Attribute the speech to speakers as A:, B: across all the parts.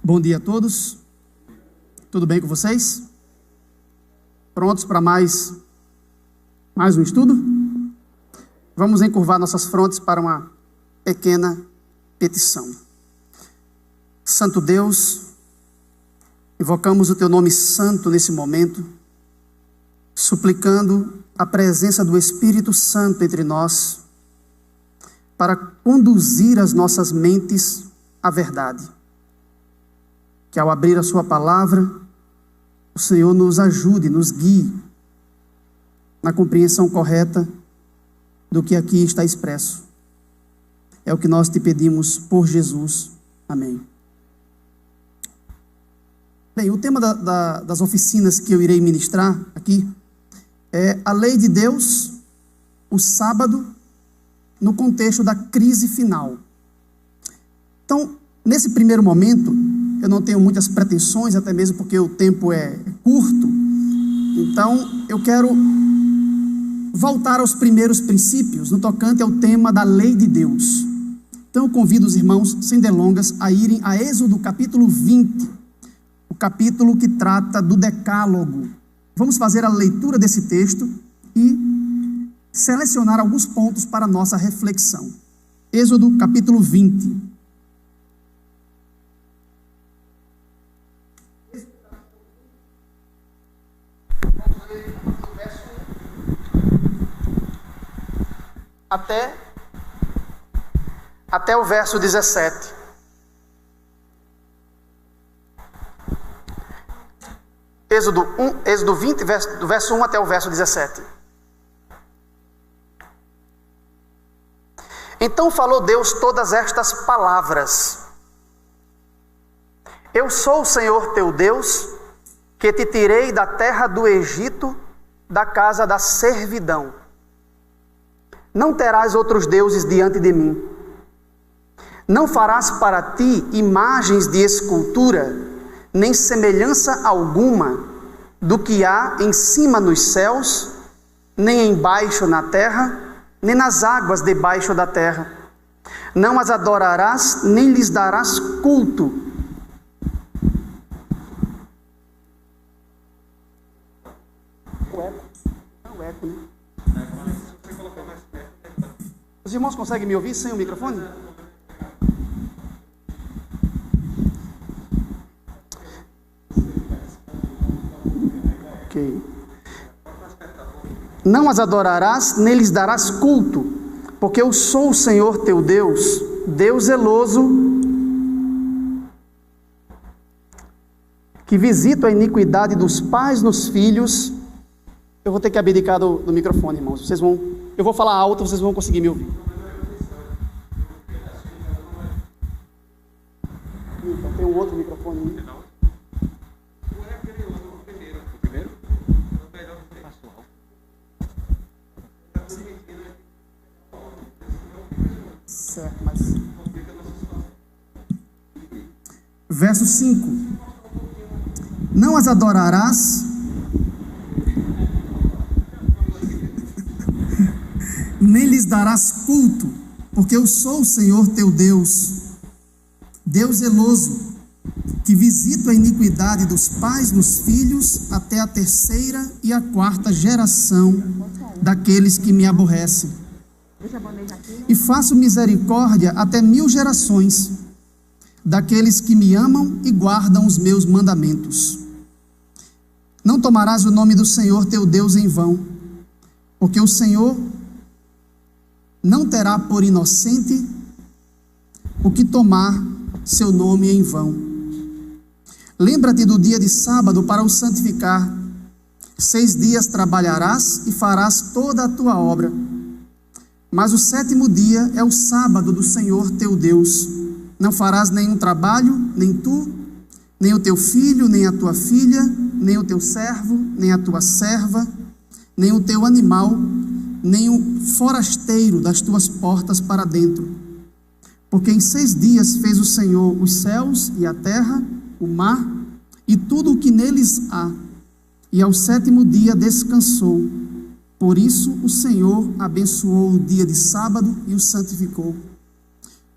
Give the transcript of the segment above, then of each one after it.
A: Bom dia a todos. Tudo bem com vocês? Prontos para mais um estudo? Vamos encurvar nossas frontes para uma pequena petição. Santo Deus, invocamos o Teu nome santo nesse momento, suplicando a presença do Espírito Santo entre nós, para conduzir as nossas mentes à verdade. Que ao abrir a Sua palavra, o Senhor nos ajude, nos guie na compreensão correta do que aqui está expresso. É o que nós te pedimos por Jesus. Amém. Bem, o tema das oficinas que eu irei ministrar aqui é a lei de Deus, o sábado, no contexto da crise final. Então, nesse primeiro momento, eu não tenho muitas pretensões, até mesmo porque o tempo é curto. Então, eu quero voltar aos primeiros princípios no tocante ao tema da lei de Deus. Então, eu convido os irmãos, sem delongas, a irem a Êxodo capítulo 20, o capítulo que trata do decálogo. Vamos fazer a leitura desse texto e selecionar alguns pontos para a nossa reflexão. Êxodo capítulo 20. Até o verso 17. Êxodo 20, do verso 1 até o verso 17. Então falou Deus todas estas palavras: Eu sou o Senhor teu Deus, que te tirei da terra do Egito, da casa da servidão. Não terás outros deuses diante de mim. Não farás para ti imagens de escultura, nem semelhança alguma do que há em cima nos céus, nem embaixo na terra, nem nas águas debaixo da terra. Não as adorarás, nem lhes darás culto. O eco, né? Os irmãos conseguem me ouvir sem o microfone? Ok. Não as adorarás, nem lhes darás culto, porque eu sou o Senhor teu Deus, Deus zeloso, que visito a iniquidade dos pais nos filhos. Eu vou ter que abdicar do microfone, irmãos. Eu vou falar alto, vocês vão conseguir me ouvir. Tem um outro microfone aí. Certo, mas... Verso 5. Não as adorarás, nem lhes darás culto, porque eu sou o Senhor teu Deus, Deus zeloso, que visito a iniquidade dos pais nos filhos até a terceira e a quarta geração daqueles que me aborrecem. E faço misericórdia até 1000 gerações daqueles que me amam e guardam os meus mandamentos. Não tomarás o nome do Senhor teu Deus em vão, porque o Senhor não terá por inocente o que tomar seu nome em vão. Lembra-te do dia de sábado para o santificar. 6 dias trabalharás e farás toda a tua obra. Mas o 7º dia é o sábado do Senhor teu Deus. Não farás nenhum trabalho, nem tu, nem o teu filho, nem a tua filha, nem o teu servo, nem a tua serva, nem o teu animal, nem o forasteiro das tuas portas para dentro. Porque em 6 dias fez o Senhor os céus e a terra, o mar e tudo o que neles há, e ao 7º dia descansou. Por isso o Senhor abençoou o dia de sábado e o santificou.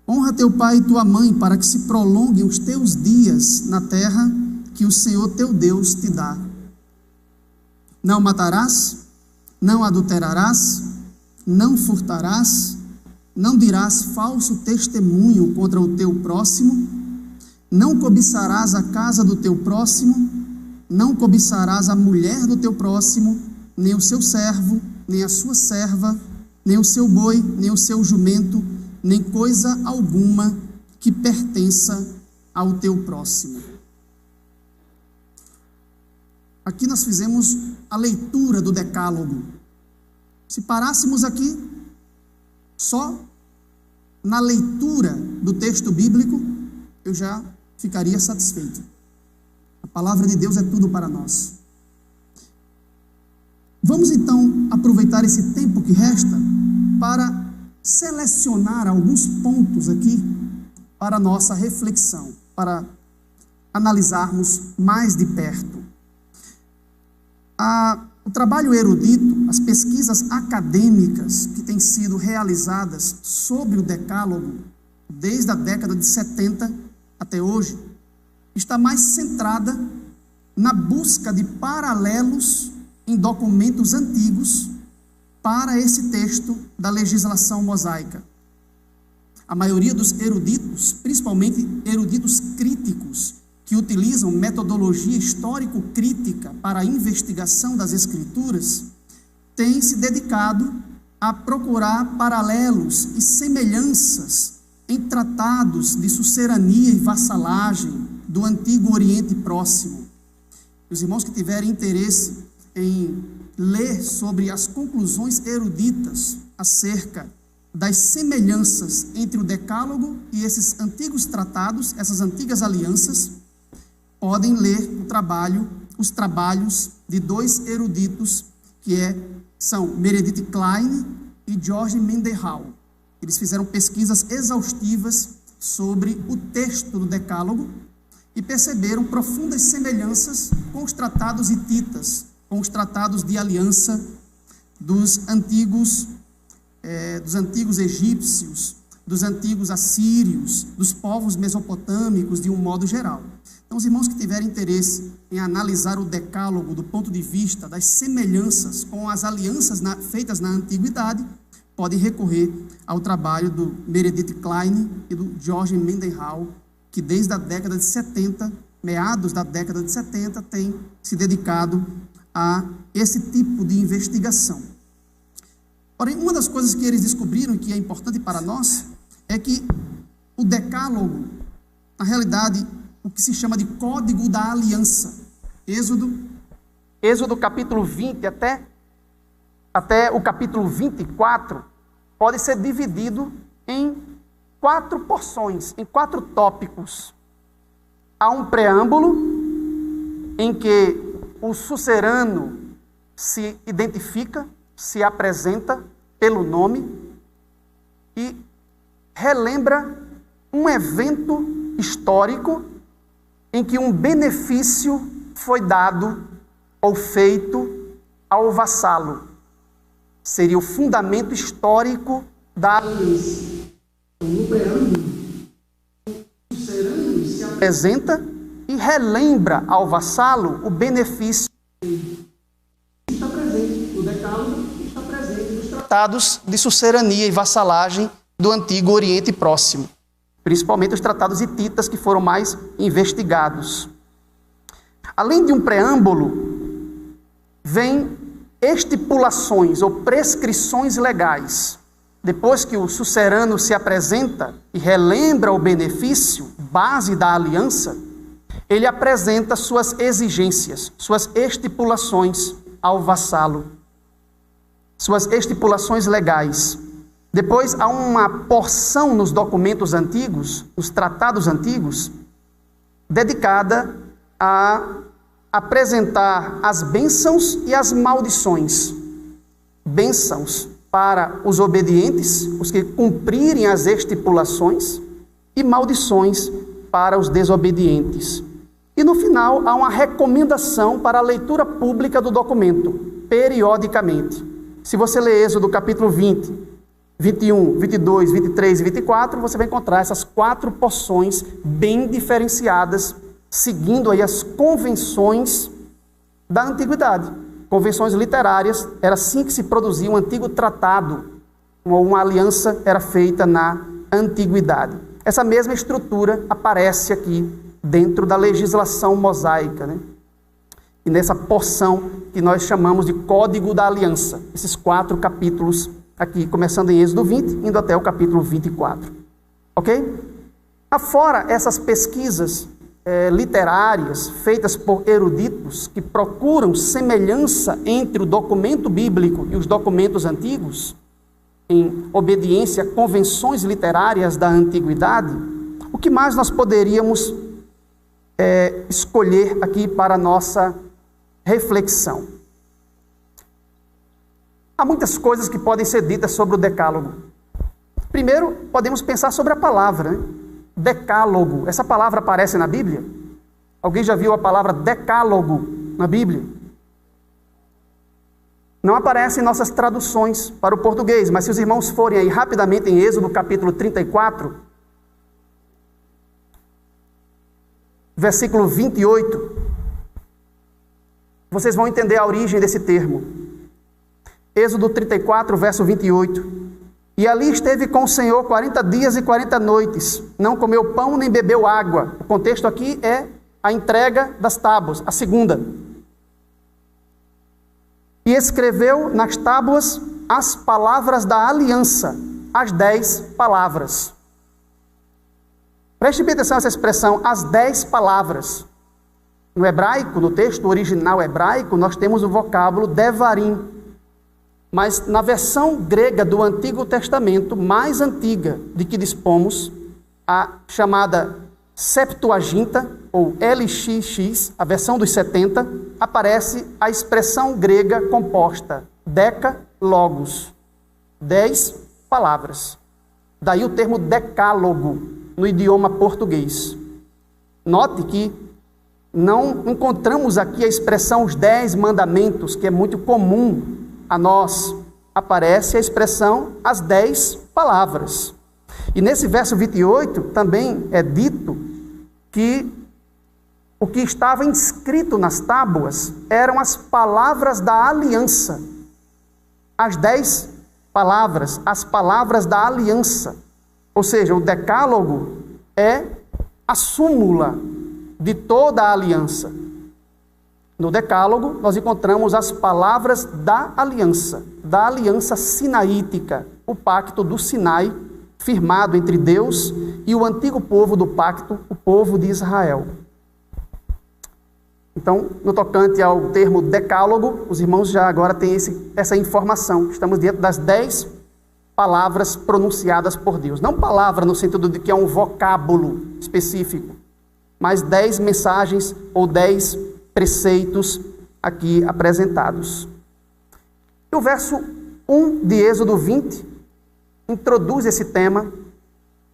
A: Honra teu pai e tua mãe, para que se prolonguem os teus dias na terra que o Senhor teu Deus te dá. Não matarás, não adulterarás, não furtarás, não dirás falso testemunho contra o teu próximo, não cobiçarás a casa do teu próximo, não cobiçarás a mulher do teu próximo, nem o seu servo, nem a sua serva, nem o seu boi, nem o seu jumento, nem coisa alguma que pertença ao teu próximo. Aqui nós fizemos a leitura do Decálogo. Se parássemos aqui só na leitura do texto bíblico, eu já ficaria satisfeito. A palavra de Deus é tudo para nós. Vamos então aproveitar esse tempo que resta para selecionar alguns pontos aqui para a nossa reflexão, para analisarmos mais de perto. O trabalho erudito, as pesquisas acadêmicas que têm sido realizadas sobre o Decálogo, desde a década de 70 até hoje, está mais centrada na busca de paralelos em documentos antigos para esse texto da legislação mosaica. A maioria dos eruditos, principalmente eruditos críticos, que utilizam metodologia histórico-crítica para a investigação das Escrituras, têm se dedicado a procurar paralelos e semelhanças em tratados de sucerania e vassalagem do Antigo Oriente Próximo. Os irmãos que tiverem interesse em ler sobre as conclusões eruditas acerca das semelhanças entre o Decálogo e esses antigos tratados, essas antigas alianças, podem ler os trabalhos de dois eruditos que são Meredith Kline e George Mendenhall. Eles fizeram pesquisas exaustivas sobre o texto do Decálogo e perceberam profundas semelhanças com os tratados hititas, com os tratados de aliança dos antigos egípcios, dos antigos assírios, dos povos mesopotâmicos de um modo geral. Então, os irmãos que tiverem interesse em analisar o Decálogo do ponto de vista das semelhanças com as alianças feitas na antiguidade, podem recorrer ao trabalho do Meredith Kline e do George Mendenhall, que desde a década de 70, meados da década de 70, tem se dedicado a esse tipo de investigação. Porém, uma das coisas que eles descobriram, que é importante para nós, é que o Decálogo, na realidade, o que se chama de Código da Aliança, Êxodo capítulo 20 até o capítulo 24, pode ser dividido em 4 porções, em 4 tópicos. Há um preâmbulo em que o sucerano se identifica, se apresenta pelo nome e relembra um evento histórico em que um benefício foi dado ou feito ao vassalo. Seria o fundamento histórico da aliança. No preâmbulo, o sucerano se apresenta e relembra ao vassalo o benefício. Está presente, o Decálogo está presente nos tratados de sucerania e vassalagem do Antigo Oriente Próximo, principalmente os tratados hititas que foram mais investigados. Além de um preâmbulo, vem estipulações ou prescrições legais. Depois que o sucerano se apresenta e relembra o benefício, base da aliança, ele apresenta suas exigências, suas estipulações ao vassalo, suas estipulações legais. Depois há uma porção nos documentos antigos, nos tratados antigos, dedicada a apresentar as bênçãos e as maldições. Bênçãos para os obedientes, os que cumprirem as estipulações, e maldições para os desobedientes. E no final há uma recomendação para a leitura pública do documento, periodicamente. Se você ler Êxodo capítulo 20, 21, 22, 23 e 24, você vai encontrar essas 4 porções bem diferenciadas, seguindo aí as convenções da antiguidade. Convenções literárias, era assim que se produzia um antigo tratado, uma aliança era feita na antiguidade. Essa mesma estrutura aparece aqui dentro da legislação mosaica, né? E nessa porção que nós chamamos de Código da Aliança, esses 4 capítulos aqui, começando em Êxodo 20, indo até o capítulo 24. Ok? Afora essas pesquisas literárias feitas por eruditos que procuram semelhança entre o documento bíblico e os documentos antigos, em obediência a convenções literárias da antiguidade, o que mais nós poderíamos escolher aqui para a nossa reflexão? Há muitas coisas que podem ser ditas sobre o decálogo. Primeiro, podemos pensar sobre a palavra, né? Decálogo. Essa palavra aparece na Bíblia? Alguém já viu a palavra decálogo na Bíblia? Não aparece em nossas traduções para o português, mas se os irmãos forem aí rapidamente em Êxodo capítulo 34, versículo 28, vocês vão entender a origem desse termo. Êxodo 34, verso 28. E ali esteve com o Senhor 40 dias e 40 noites, não comeu pão nem bebeu água. O contexto aqui é a entrega das tábuas, a segunda. E escreveu nas tábuas as palavras da aliança, as 10 palavras. Preste bem atenção a essa expressão, as 10 palavras. No hebraico, no texto original hebraico, nós temos o vocábulo devarim. Mas na versão grega do Antigo Testamento, mais antiga de que dispomos, a chamada Septuaginta, ou LXX, a versão dos 70, aparece a expressão grega composta, decalogos, 10 palavras. Daí o termo decálogo no idioma português. Note que não encontramos aqui a expressão os 10 mandamentos, que é muito comum a nós. Aparece a expressão as 10 palavras. E nesse verso 28 também é dito que o que estava inscrito nas tábuas eram as palavras da aliança. As 10 palavras, as palavras da aliança. Ou seja, o decálogo é a súmula de toda a aliança. No decálogo, nós encontramos as palavras da aliança sinaítica, o pacto do Sinai, firmado entre Deus e o antigo povo do pacto, o povo de Israel. Então, no tocante ao termo decálogo, os irmãos já agora têm essa informação. Estamos diante das 10 palavras pronunciadas por Deus. Não palavra no sentido de que é um vocábulo específico, mas 10 mensagens ou 10 preceitos aqui apresentados. E o verso 1 de Êxodo 20 introduz esse tema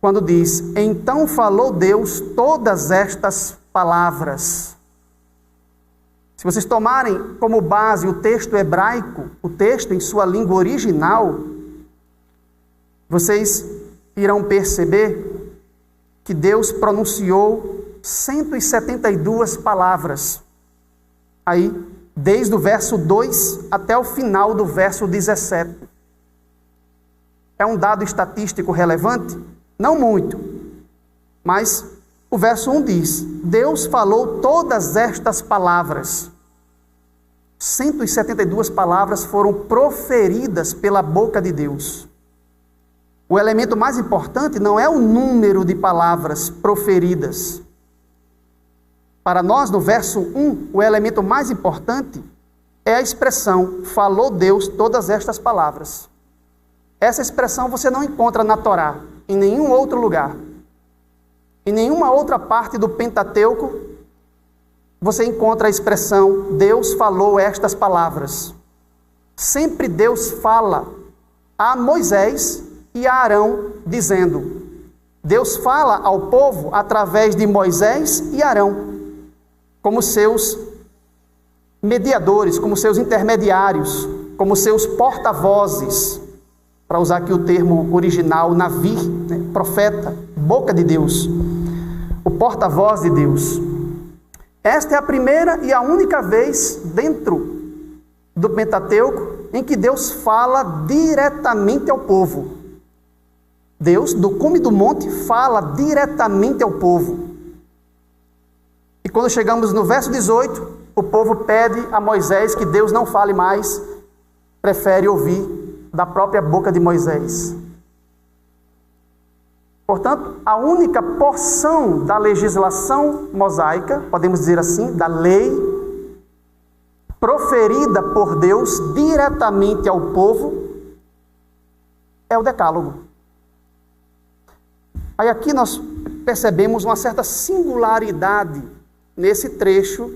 A: quando diz: então falou Deus todas estas palavras. Se vocês tomarem como base o texto hebraico, o texto em sua língua original, vocês irão perceber que Deus pronunciou 172 palavras. Aí, desde o verso 2 até o final do verso 17. É um dado estatístico relevante? Não muito. Mas o verso 1 diz: Deus falou todas estas palavras. 172 palavras foram proferidas pela boca de Deus. O elemento mais importante não é o número de palavras proferidas. Para nós, no verso 1, o elemento mais importante é a expressão, falou Deus todas estas palavras. Essa expressão você não encontra na Torá, em nenhum outro lugar. Em nenhuma outra parte do Pentateuco, você encontra a expressão, Deus falou estas palavras. Sempre Deus fala a Moisés e a Arão, dizendo, Deus fala ao povo através de Moisés e Arão, como seus mediadores, como seus intermediários, como seus porta-vozes. para usar aqui o termo original, Navi, né? Profeta, boca de Deus, o porta-voz de Deus. Esta é a primeira e a única vez dentro do Pentateuco em que Deus fala diretamente ao povo. Deus, do cume do monte, fala diretamente ao povo. E quando chegamos no verso 18, o povo pede a Moisés que Deus não fale mais, prefere ouvir da própria boca de Moisés. Portanto, a única porção da legislação mosaica, podemos dizer assim, da lei, proferida por Deus diretamente ao povo, é o Decálogo. Aí aqui nós percebemos uma certa singularidade nesse trecho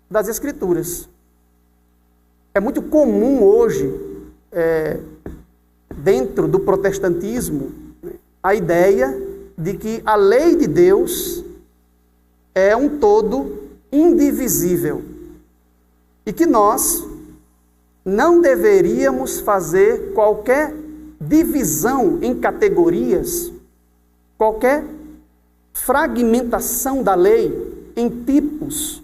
A: das Escrituras. É muito comum hoje, dentro do protestantismo, a ideia de que a lei de Deus é um todo indivisível e que nós não deveríamos fazer qualquer divisão em categorias, qualquer fragmentação da lei em tipos,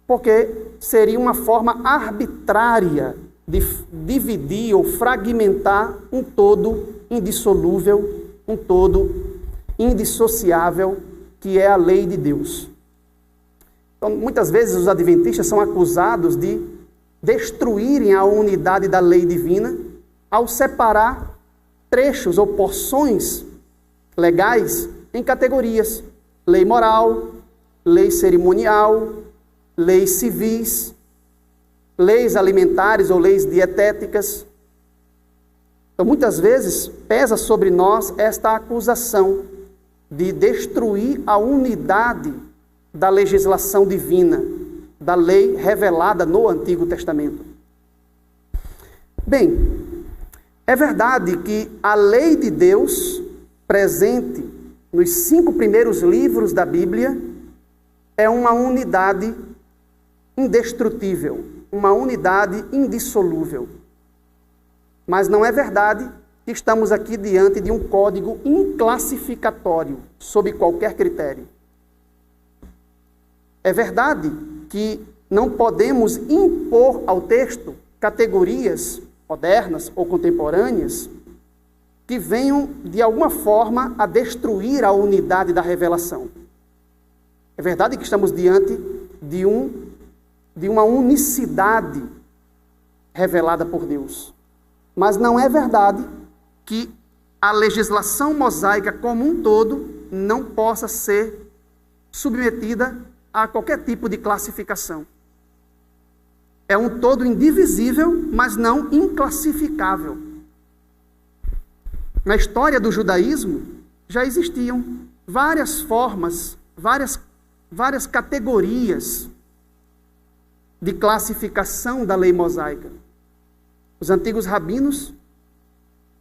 A: porque seria uma forma arbitrária de dividir ou fragmentar um todo indissolúvel, um todo indissociável, que é a lei de Deus. Então, muitas vezes os adventistas são acusados de destruírem a unidade da lei divina ao separar trechos ou porções legais em categorias: lei moral, lei cerimonial, leis civis, leis alimentares ou leis dietéticas. Então, muitas vezes, pesa sobre nós esta acusação de destruir a unidade da legislação divina, da lei revelada no Antigo Testamento. Bem, é verdade que a lei de Deus, presente nos 5 primeiros livros da Bíblia, é uma unidade indestrutível, uma unidade indissolúvel. Mas não é verdade que estamos aqui diante de um código inclassificatório, sob qualquer critério. É verdade que não podemos impor ao texto categorias modernas ou contemporâneas que venham, de alguma forma, a destruir a unidade da revelação. É verdade que estamos diante de uma unicidade revelada por Deus. Mas não é verdade que a legislação mosaica como um todo não possa ser submetida a qualquer tipo de classificação. É um todo indivisível, mas não inclassificável. Na história do judaísmo, já existiam várias formas, várias categorias de classificação da lei mosaica. Os antigos rabinos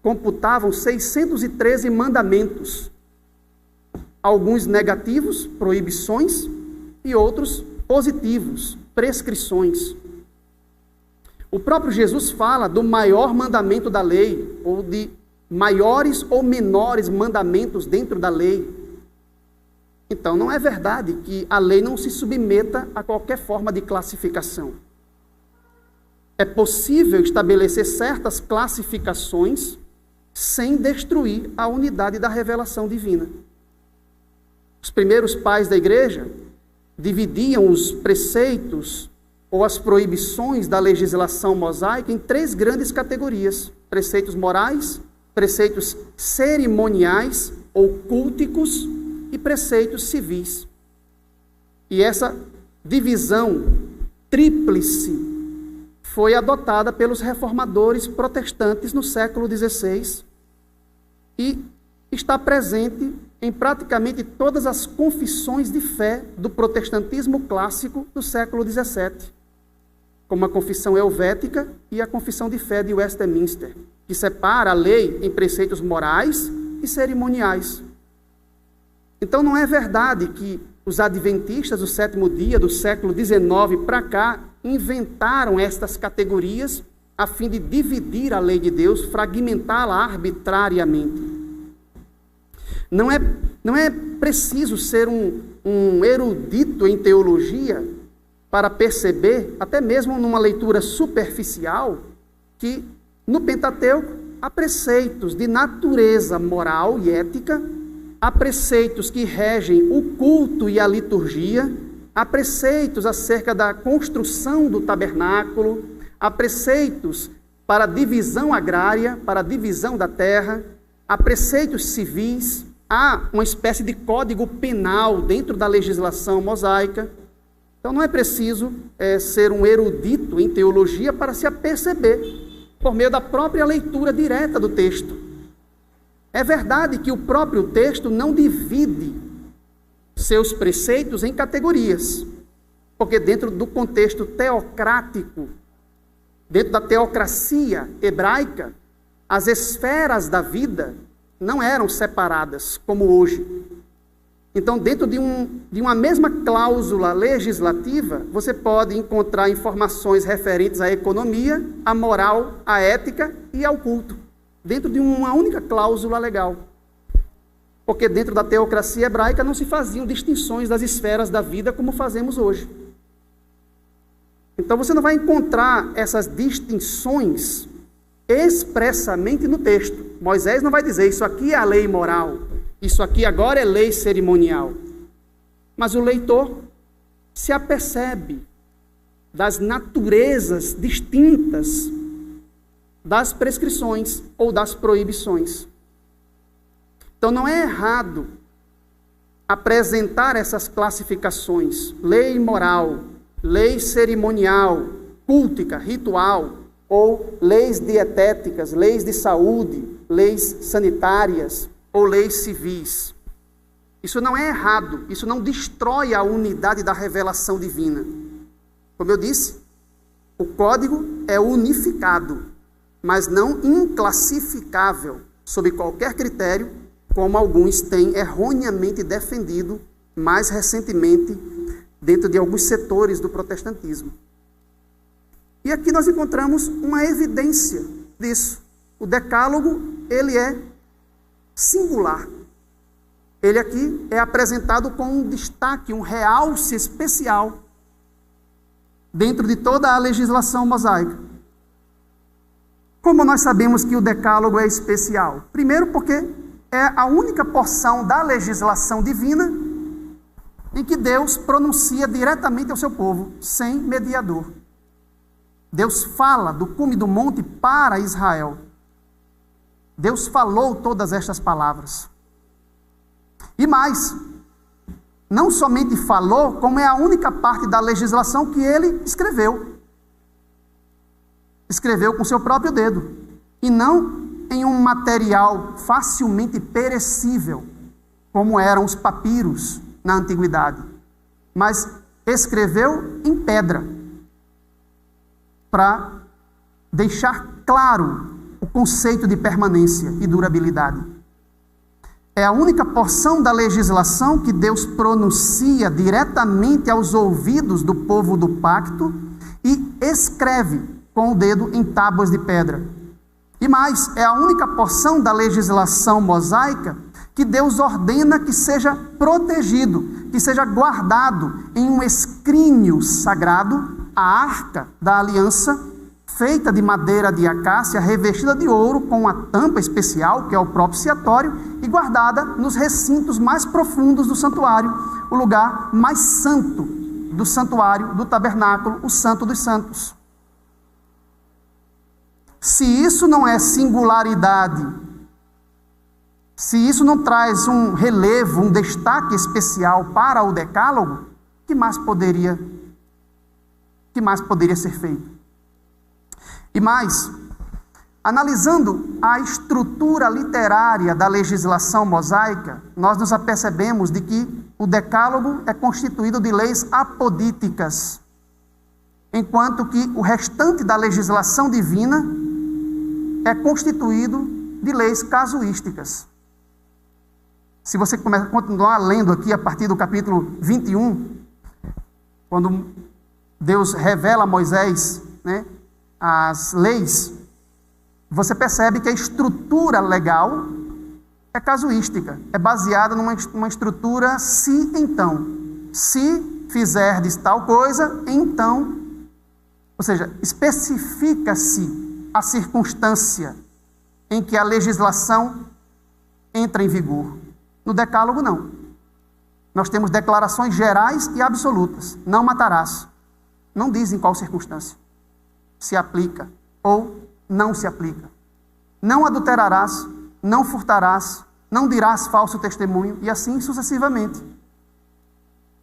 A: computavam 613 mandamentos, alguns negativos, proibições, e outros positivos, prescrições. O próprio Jesus fala do maior mandamento da lei, ou de maiores ou menores mandamentos dentro da lei. Então, não é verdade que a lei não se submeta a qualquer forma de classificação. É possível estabelecer certas classificações sem destruir a unidade da revelação divina. Os primeiros pais da igreja dividiam os preceitos ou as proibições da legislação mosaica em 3 grandes categorias: preceitos morais, preceitos cerimoniais ou culticos e preceitos civis. E essa divisão tríplice foi adotada pelos reformadores protestantes no século XVI e está presente em praticamente todas as confissões de fé do protestantismo clássico do século XVII, como a confissão helvética e a confissão de fé de Westminster, que separa a lei em preceitos morais e cerimoniais. Então não é verdade que os adventistas do 7º dia do século XIX para cá inventaram estas categorias a fim de dividir a lei de Deus, fragmentá-la arbitrariamente. Não é preciso ser um erudito em teologia para perceber, até mesmo numa leitura superficial, que no Pentateuco há preceitos de natureza moral e ética, há preceitos que regem o culto e a liturgia, há preceitos acerca da construção do tabernáculo, há preceitos para a divisão agrária, para a divisão da terra, há preceitos civis, há uma espécie de código penal dentro da legislação mosaica. Então não é preciso ser um erudito em teologia para se aperceber, por meio da própria leitura direta do texto. É verdade que o próprio texto não divide seus preceitos em categorias, porque dentro do contexto teocrático, dentro da teocracia hebraica, as esferas da vida não eram separadas como hoje. Então, dentro de uma mesma cláusula legislativa, você pode encontrar informações referentes à economia, à moral, à ética e ao culto, dentro de uma única cláusula legal. Porque dentro da teocracia hebraica não se faziam distinções das esferas da vida como fazemos hoje. Então você não vai encontrar essas distinções expressamente no texto. Moisés não vai dizer, isso aqui é a lei moral, isso aqui agora é lei cerimonial. Mas o leitor se apercebe das naturezas distintas das prescrições ou das proibições. Então não é errado apresentar essas classificações, lei moral, lei cerimonial, cultica, ritual, ou leis dietéticas, leis de saúde, leis sanitárias ou leis civis. Isso não é errado, isso não destrói a unidade da revelação divina. Como eu disse, o código é unificado, mas não inclassificável sob qualquer critério, como alguns têm erroneamente defendido mais recentemente dentro de alguns setores do protestantismo. E aqui nós encontramos uma evidência disso. O decálogo, ele é singular. Ele aqui é apresentado com um destaque, um realce especial dentro de toda a legislação mosaica. Como nós sabemos que o decálogo é especial? Primeiro porque é a única porção da legislação divina em que Deus pronuncia diretamente ao seu povo, sem mediador. Deus fala do cume do monte para Israel. Deus falou todas estas palavras. E mais, não somente falou, como é a única parte da legislação que ele escreveu. Escreveu com seu próprio dedo. E não em um material facilmente perecível, como eram os papiros na antiguidade. Mas escreveu em pedra, para deixar claro o conceito de permanência e durabilidade. É a única porção da legislação que Deus pronuncia diretamente aos ouvidos do povo do pacto e escreve com o dedo em tábuas de pedra. E mais, é a única porção da legislação mosaica que Deus ordena que seja protegido, que seja guardado em um escrínio sagrado, a arca da aliança, feita de madeira de acácia, revestida de ouro, com uma tampa especial, que é o propiciatório, e guardada nos recintos mais profundos do santuário, o lugar mais santo do santuário, do tabernáculo, o Santo dos Santos. Se isso não é singularidade, se isso não traz um relevo, um destaque especial para o decálogo, que mais poderia ser feito? E mais, analisando a estrutura literária da legislação mosaica, nós nos apercebemos de que o decálogo é constituído de leis apodíticas, enquanto que o restante da legislação divina é constituído de leis casuísticas. Se você continuar lendo aqui a partir do capítulo 21, quando Deus revela a Moisés, as leis, você percebe que a estrutura legal é casuística, é baseada numa estrutura se então. Se fizerdes tal coisa, então, ou seja, especifica-se a circunstância em que a legislação entra em vigor. No decálogo, não. Nós temos declarações gerais e absolutas. Não matarás. Não diz em qual circunstância se aplica ou não se aplica. Não adulterarás, não furtarás, não dirás falso testemunho, e assim sucessivamente.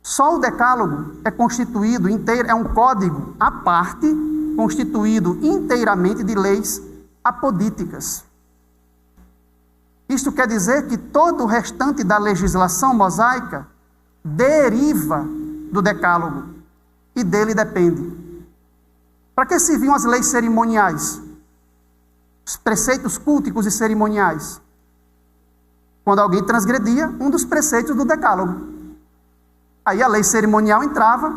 A: Só o decálogo é constituído inteiro, é um código à parte, constituído inteiramente de leis apodíticas. Isto quer dizer que todo o restante da legislação mosaica deriva do decálogo e dele depende. Para que serviam as leis cerimoniais? Os preceitos culticos e cerimoniais? Quando alguém transgredia um dos preceitos do decálogo. Aí a lei cerimonial entrava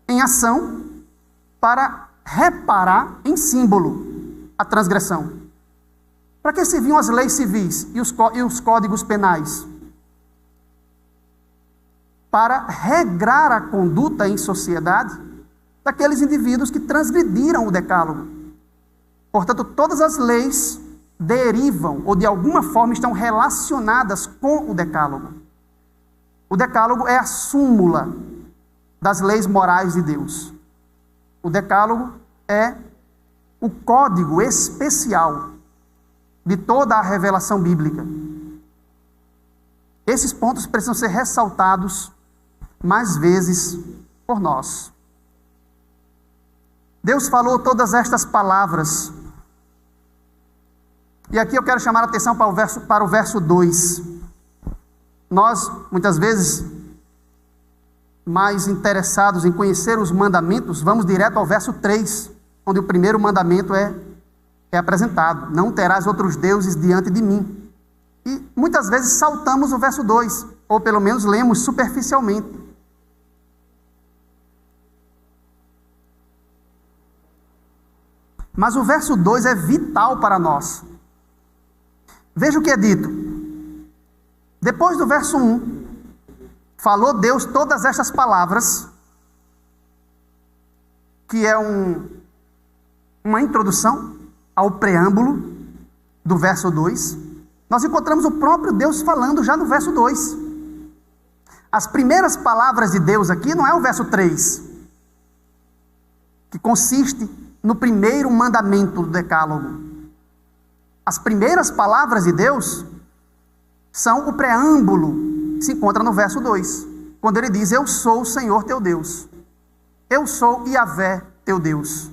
A: em ação para reparar em símbolo a transgressão. Para que serviam as leis civis e os códigos penais? Para regrar a conduta em sociedade daqueles indivíduos que transgrediram o decálogo. Portanto, todas as leis derivam ou de alguma forma estão relacionadas com o decálogo. O decálogo é a súmula das leis morais de Deus. O decálogo é o código especial de toda a revelação bíblica. Esses pontos precisam ser ressaltados mais vezes por nós. Deus falou todas estas palavras. E aqui eu quero chamar a atenção para o verso 2. Nós, muitas vezes, mais interessados em conhecer os mandamentos, vamos direto ao verso 3, onde o primeiro mandamento é apresentado. Não terás outros deuses diante de mim. E muitas vezes saltamos o verso 2, ou pelo menos lemos superficialmente. Mas o verso 2 é vital para nós. Veja o que é dito. Depois do verso 1, falou Deus todas estas palavras, que é uma introdução ao preâmbulo do verso 2. Nós encontramos o próprio Deus falando já no verso 2. As primeiras palavras de Deus aqui não é o verso 3, que consiste no primeiro mandamento do decálogo. As primeiras palavras de Deus são o preâmbulo que se encontra no verso 2, quando ele diz: eu sou o Senhor teu Deus, eu sou Yahvé teu Deus.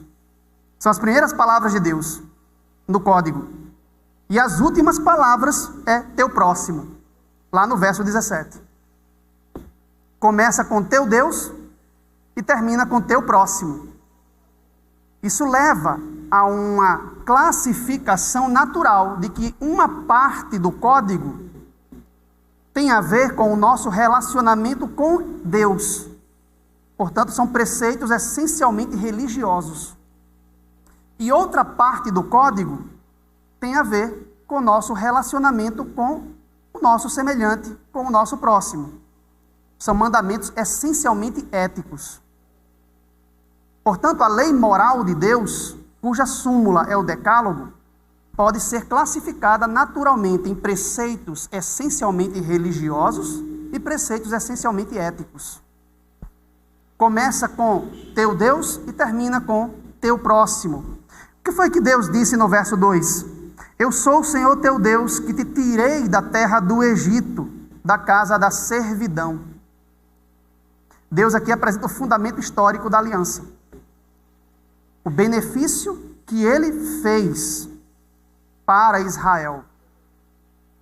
A: São as primeiras palavras de Deus no código, e as últimas palavras é teu próximo, lá no verso 17. Começa com teu Deus e termina com teu próximo. Isso leva a uma classificação natural de que uma parte do código tem a ver com o nosso relacionamento com Deus. Portanto, são preceitos essencialmente religiosos. E outra parte do código tem a ver com o nosso relacionamento com o nosso semelhante, com o nosso próximo. São mandamentos essencialmente éticos. Portanto, a lei moral de Deus, cuja súmula é o decálogo, pode ser classificada naturalmente em preceitos essencialmente religiosos e preceitos essencialmente éticos. Começa com teu Deus e termina com teu próximo. O que foi que Deus disse no verso 2? Eu sou o Senhor teu Deus, que te tirei da terra do Egito, da casa da servidão. Deus aqui apresenta o fundamento histórico da aliança. O benefício que ele fez para Israel,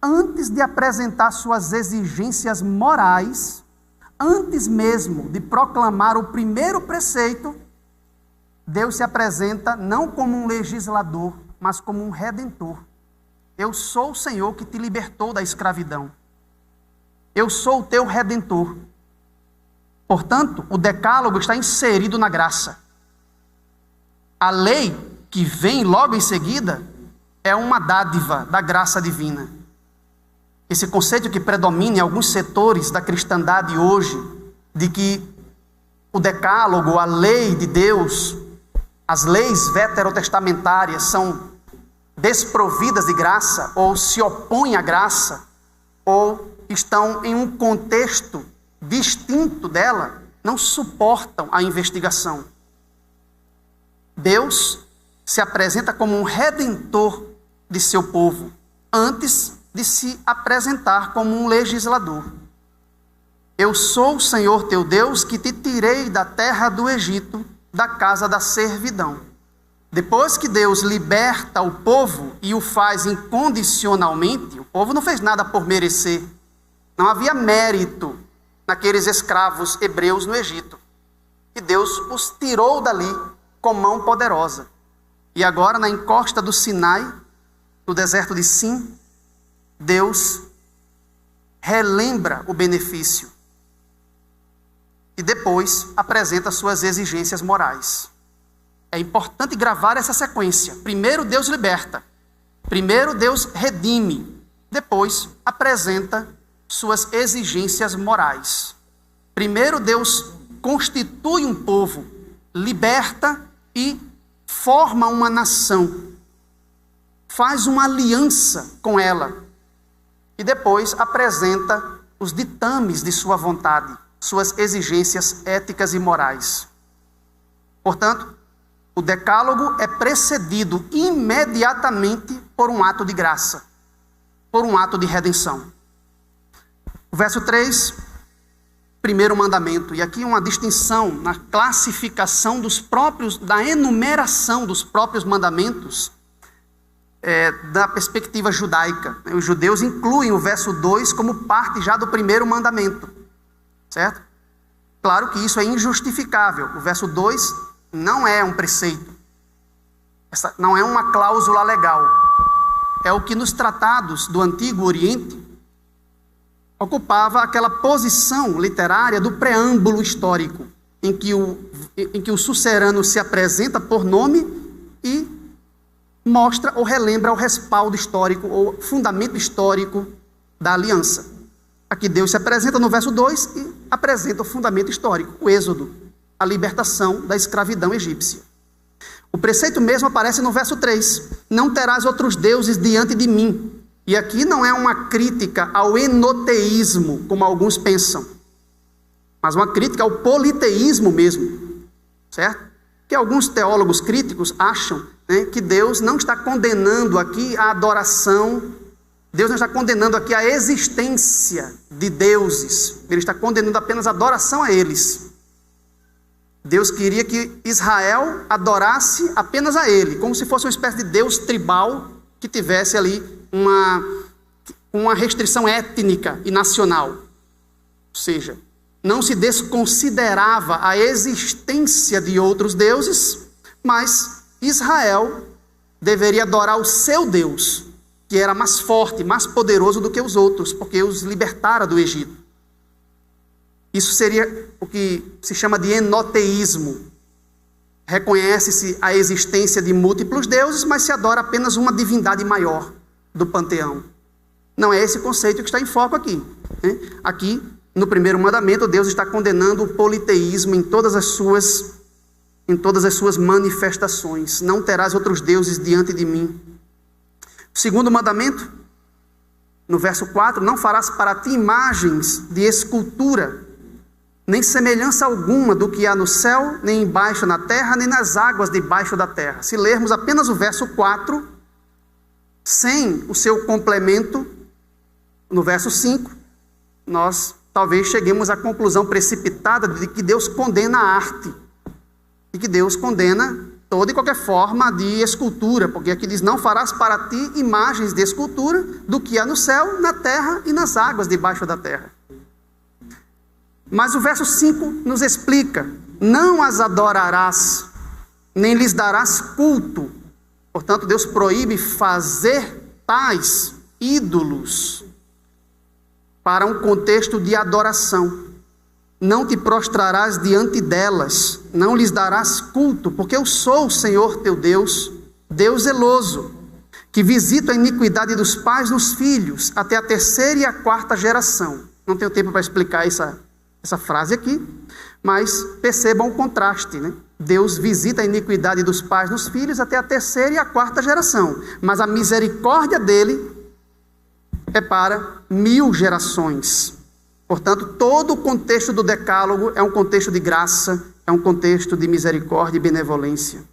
A: antes de apresentar suas exigências morais, antes mesmo de proclamar o primeiro preceito, Deus se apresenta não como um legislador, mas como um redentor. Eu sou o Senhor que te libertou da escravidão. Eu sou o teu redentor. Portanto, o decálogo está inserido na graça. A lei que vem logo em seguida é uma dádiva da graça divina. Esse conceito que predomina em alguns setores da cristandade hoje, de que o decálogo, a lei de Deus, as leis veterotestamentárias são desprovidas de graça, ou se opõem à graça, ou estão em um contexto distinto dela, não suportam a investigação. Deus se apresenta como um redentor de seu povo, antes de se apresentar como um legislador. Eu sou o Senhor teu Deus, que te tirei da terra do Egito, da casa da servidão. Depois que Deus liberta o povo e o faz incondicionalmente, o povo não fez nada por merecer. Não havia mérito naqueles escravos hebreus no Egito. E Deus os tirou dali com mão poderosa. E agora, na encosta do Sinai, no deserto de Sim, Deus relembra o benefício. E depois apresenta suas exigências morais. É importante gravar essa sequência. Primeiro Deus liberta. Primeiro Deus redime. Depois apresenta suas exigências morais. Primeiro Deus constitui um povo, liberta e forma uma nação. Faz uma aliança com ela. E depois apresenta os ditames de sua vontade, suas exigências éticas e morais. Portanto, o decálogo é precedido imediatamente por um ato de graça, por um ato de redenção. O verso 3, primeiro mandamento, e aqui uma distinção na classificação dos próprios, da enumeração dos próprios mandamentos, da perspectiva judaica. Os judeus incluem o verso 2 como parte já do primeiro mandamento, certo? Claro que isso é injustificável. O verso 2 não é um preceito, não é uma cláusula legal. É o que nos tratados do Antigo Oriente ocupava aquela posição literária do preâmbulo histórico, em que o sucerano se apresenta por nome e mostra ou relembra o respaldo histórico ou fundamento histórico da aliança. Aqui Deus se apresenta no verso 2 e apresenta o fundamento histórico, o Êxodo, a libertação da escravidão egípcia. O preceito mesmo aparece no verso 3. Não terás outros deuses diante de mim. E aqui não é uma crítica ao enoteísmo, como alguns pensam, mas uma crítica ao politeísmo mesmo, certo? Que alguns teólogos críticos acham, né, que Deus não está condenando aqui a adoração, Deus não está condenando aqui a existência de deuses, Ele está condenando apenas a adoração a eles. Deus queria que Israel adorasse apenas a Ele, como se fosse uma espécie de Deus tribal que tivesse ali uma restrição étnica e nacional. Ou seja, não se desconsiderava a existência de outros deuses, mas Israel deveria adorar o seu Deus, que era mais forte, mais poderoso do que os outros, porque os libertara do Egito. Isso seria o que se chama de enoteísmo. Reconhece-se a existência de múltiplos deuses, mas se adora apenas uma divindade maior do panteão. Não é esse conceito que está em foco aqui, né? Aqui, no primeiro mandamento, Deus está condenando o politeísmo em todas as suas manifestações. Não terás outros deuses diante de mim. O segundo mandamento, no verso 4, não farás para ti imagens de escultura, nem semelhança alguma do que há no céu, nem embaixo na terra, nem nas águas debaixo da terra. Se lermos apenas o verso 4, sem o seu complemento, no verso 5, nós talvez cheguemos à conclusão precipitada de que Deus condena a arte, e que Deus condena toda e qualquer forma de escultura, porque aqui diz, não farás para ti imagens de escultura do que há no céu, na terra e nas águas debaixo da terra. Mas o verso 5 nos explica, não as adorarás, nem lhes darás culto. Portanto, Deus proíbe fazer tais ídolos para um contexto de adoração. não te prostrarás diante delas, não lhes darás culto, porque eu sou o Senhor teu Deus, Deus zeloso, que visita a iniquidade dos pais nos filhos, até a 3ª e a 4ª geração. Não tenho tempo para explicar essa frase aqui, mas percebam o contraste, né? Deus visita a iniquidade dos pais nos filhos até a 3ª e a 4ª geração, mas a misericórdia dele é para 1000 gerações. Portanto, todo o contexto do decálogo é um contexto de graça, é um contexto de misericórdia e benevolência.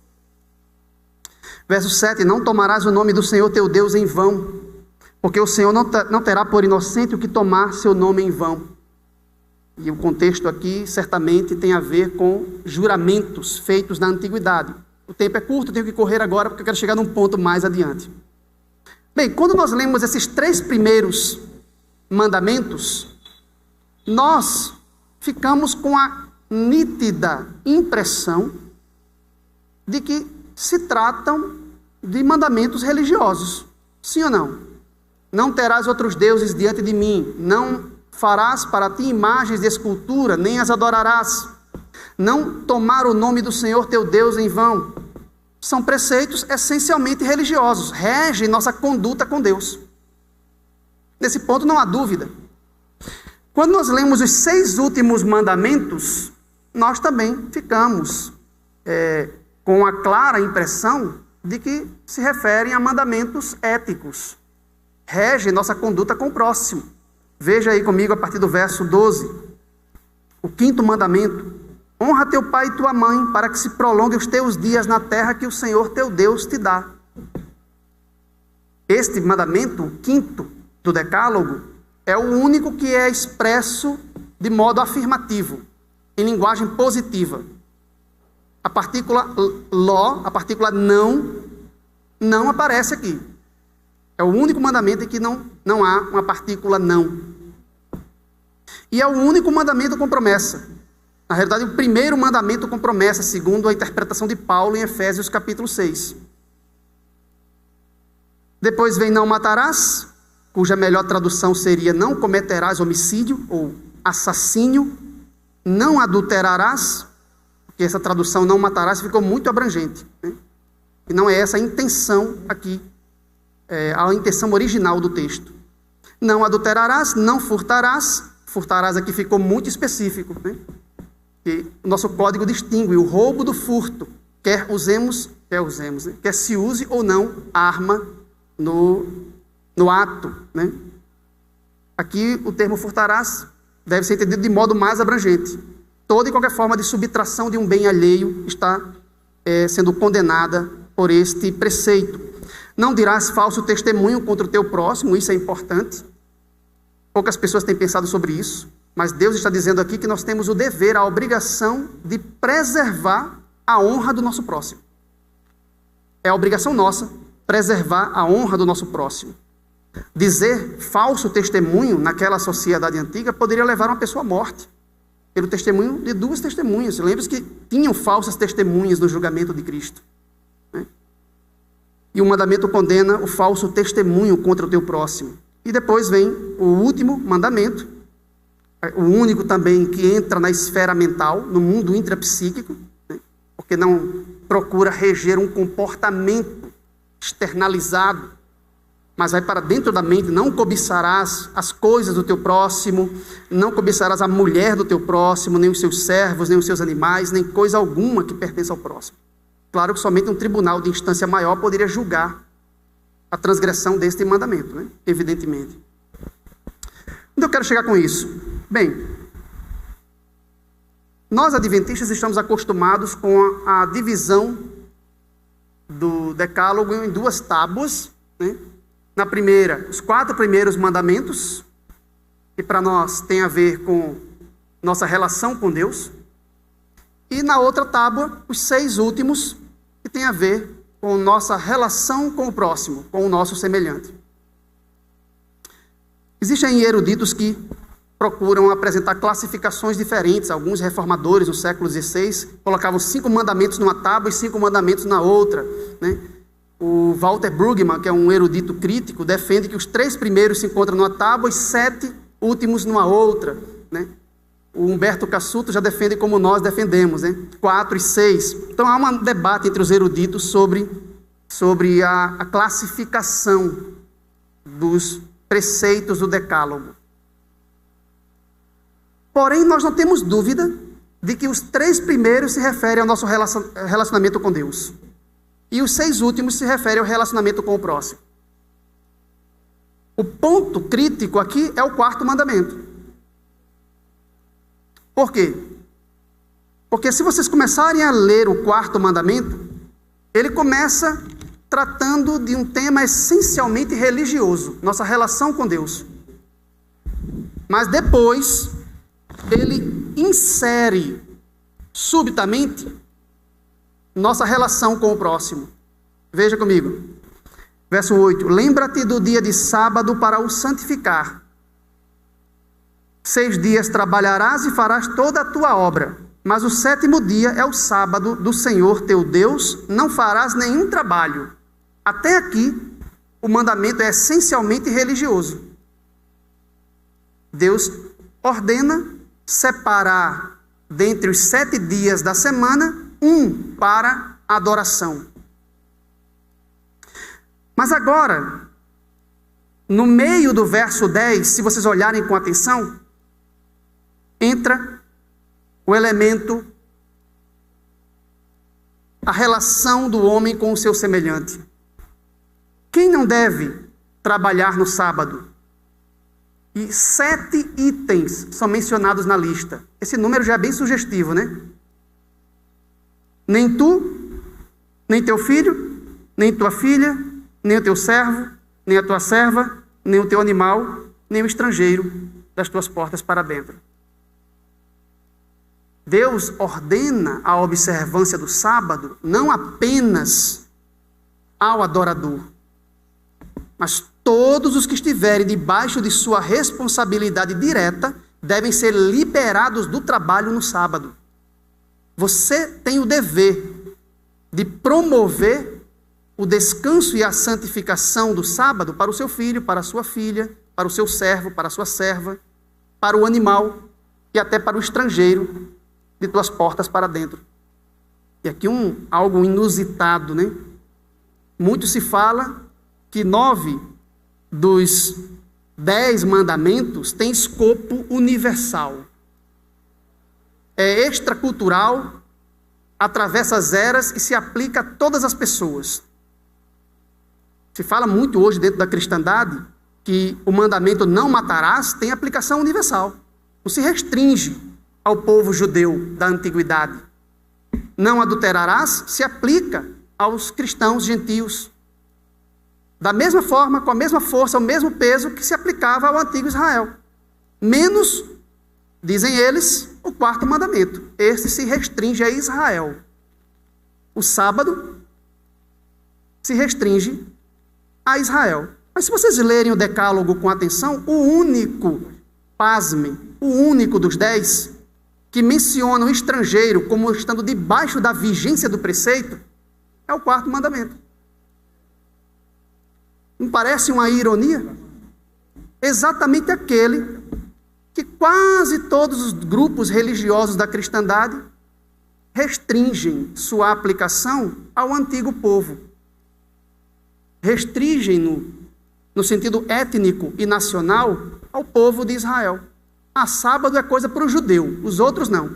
A: Verso 7, não tomarás o nome do Senhor teu Deus em vão, porque o Senhor não terá por inocente o que tomar seu nome em vão. E o contexto aqui certamente tem a ver com juramentos feitos na antiguidade. O tempo é curto, eu tenho que correr agora porque eu quero chegar num ponto mais adiante. Bem, quando nós lemos esses 3 primeiros mandamentos, nós ficamos com a nítida impressão de que se tratam de mandamentos religiosos. Sim ou não? Não terás outros deuses diante de mim, não farás para ti imagens de escultura, nem as adorarás. Não tomar o nome do Senhor teu Deus em vão. São preceitos essencialmente religiosos, regem nossa conduta com Deus. Nesse ponto não há dúvida. Quando nós lemos os 6 últimos mandamentos, nós também ficamos com a clara impressão de que se referem a mandamentos éticos. Regem nossa conduta com o próximo. Veja aí comigo a partir do verso 12. O 5º mandamento. Honra teu pai e tua mãe, para que se prolongue os teus dias na terra que o Senhor teu Deus te dá. Este mandamento, o 5º do decálogo, é o único que é expresso de modo afirmativo, em linguagem positiva. A partícula ló, a partícula não aparece aqui. É o único mandamento em que não há uma partícula não. E é o único mandamento com promessa. Na realidade, o primeiro mandamento com promessa, segundo a interpretação de Paulo em Efésios capítulo 6. Depois vem não matarás, cuja melhor tradução seria não cometerás homicídio ou assassínio. Não adulterarás, porque essa tradução não matarás ficou muito abrangente, né? E não é essa a intenção aqui. A intenção original do texto. Não adulterarás, não furtarás. Furtarás aqui ficou muito específico, né? E o nosso código distingue o roubo do furto, quer usemos, né? Quer se use ou não arma no ato, né? Aqui o termo furtarás deve ser entendido de modo mais abrangente. Toda e qualquer forma de subtração de um bem alheio está sendo condenada por este preceito. Não dirás falso testemunho contra o teu próximo, isso é importante. Poucas pessoas têm pensado sobre isso, mas Deus está dizendo aqui que nós temos o dever, a obrigação de preservar a honra do nosso próximo. É a obrigação nossa preservar a honra do nosso próximo. Dizer falso testemunho naquela sociedade antiga poderia levar uma pessoa à morte, pelo testemunho de 2 testemunhas. Lembre-se que tinham falsas testemunhas no julgamento de Cristo, né? E o mandamento condena o falso testemunho contra o teu próximo. E depois vem o último mandamento, o único também que entra na esfera mental, no mundo intrapsíquico, né? Porque não procura reger um comportamento externalizado, mas vai para dentro da mente. Não cobiçarás as coisas do teu próximo, não cobiçarás a mulher do teu próximo, nem os seus servos, nem os seus animais, nem coisa alguma que pertença ao próximo. Claro que somente um tribunal de instância maior poderia julgar a transgressão deste mandamento, né? Evidentemente. Onde eu quero chegar com isso? Bem, nós adventistas estamos acostumados com a divisão do decálogo em 2 tábuas, né? Na primeira, os 4 primeiros mandamentos, que para nós tem a ver com nossa relação com Deus. E na outra tábua, os 6 últimos, que tem a ver com nossa relação com o próximo, com o nosso semelhante. Existem eruditos que procuram apresentar classificações diferentes. Alguns reformadores no século XVI colocavam 5 mandamentos numa tábua e 5 mandamentos na outra, né? O Walter Brueggemann, que é um erudito crítico, defende que os 3 primeiros se encontram numa tábua e 7 últimos numa outra, né? o Humberto Cassuto já defende como nós defendemos, né? 4 e 6. Então há um debate entre os eruditos sobre a classificação dos preceitos do Decálogo. Porém, nós não temos dúvida de que os 3 primeiros se referem ao nosso relacionamento com Deus. E os 6 últimos se referem ao relacionamento com o próximo. O ponto crítico aqui é o 4º mandamento. Por quê? Porque se vocês começarem a ler o 4º mandamento, ele começa tratando de um tema essencialmente religioso, nossa relação com Deus. Mas depois, ele insere subitamente nossa relação com o próximo. Veja comigo. Verso 8. Lembra-te do dia de sábado para o santificar. 6 dias trabalharás e farás toda a tua obra. Mas o 7º dia é o sábado do Senhor teu Deus, não farás nenhum trabalho. Até aqui, o mandamento é essencialmente religioso. Deus ordena separar dentre os 7 dias da semana, um para adoração. Mas agora, no meio do verso 10, se vocês olharem com atenção, entra o elemento, a relação do homem com o seu semelhante. Quem não deve trabalhar no sábado? E 7 itens são mencionados na lista. Esse número já é bem sugestivo, né? Nem tu, nem teu filho, nem tua filha, nem o teu servo, nem a tua serva, nem o teu animal, nem o estrangeiro das tuas portas para dentro. Deus ordena a observância do sábado não apenas ao adorador, mas todos os que estiverem debaixo de sua responsabilidade direta devem ser liberados do trabalho no sábado. Você tem o dever de promover o descanso e a santificação do sábado para o seu filho, para a sua filha, para o seu servo, para a sua serva, para o animal e até para o estrangeiro de tuas portas para dentro. E aqui algo inusitado, né? Muito se fala que 9 dos 10 mandamentos têm escopo universal. É extracultural, atravessa as eras e se aplica a todas as pessoas. Se fala muito hoje dentro da cristandade que o mandamento não matarás tem aplicação universal. Não se restringe ao povo judeu da antiguidade. Não adulterarás se aplica aos cristãos gentios. Da mesma forma, com a mesma força, o mesmo peso que se aplicava ao antigo Israel. Menos, dizem eles, o 4º mandamento. Esse se restringe a Israel. O sábado se restringe a Israel. Mas se vocês lerem o Decálogo com atenção, o único, pasmem, o único dos 10 que menciona o estrangeiro como estando debaixo da vigência do preceito é o 4º mandamento. Não parece uma ironia? Exatamente aquele que quase todos os grupos religiosos da cristandade restringem sua aplicação ao antigo povo. Restringem no sentido étnico e nacional ao povo de Israel. Sábado é coisa para o judeu, os outros não.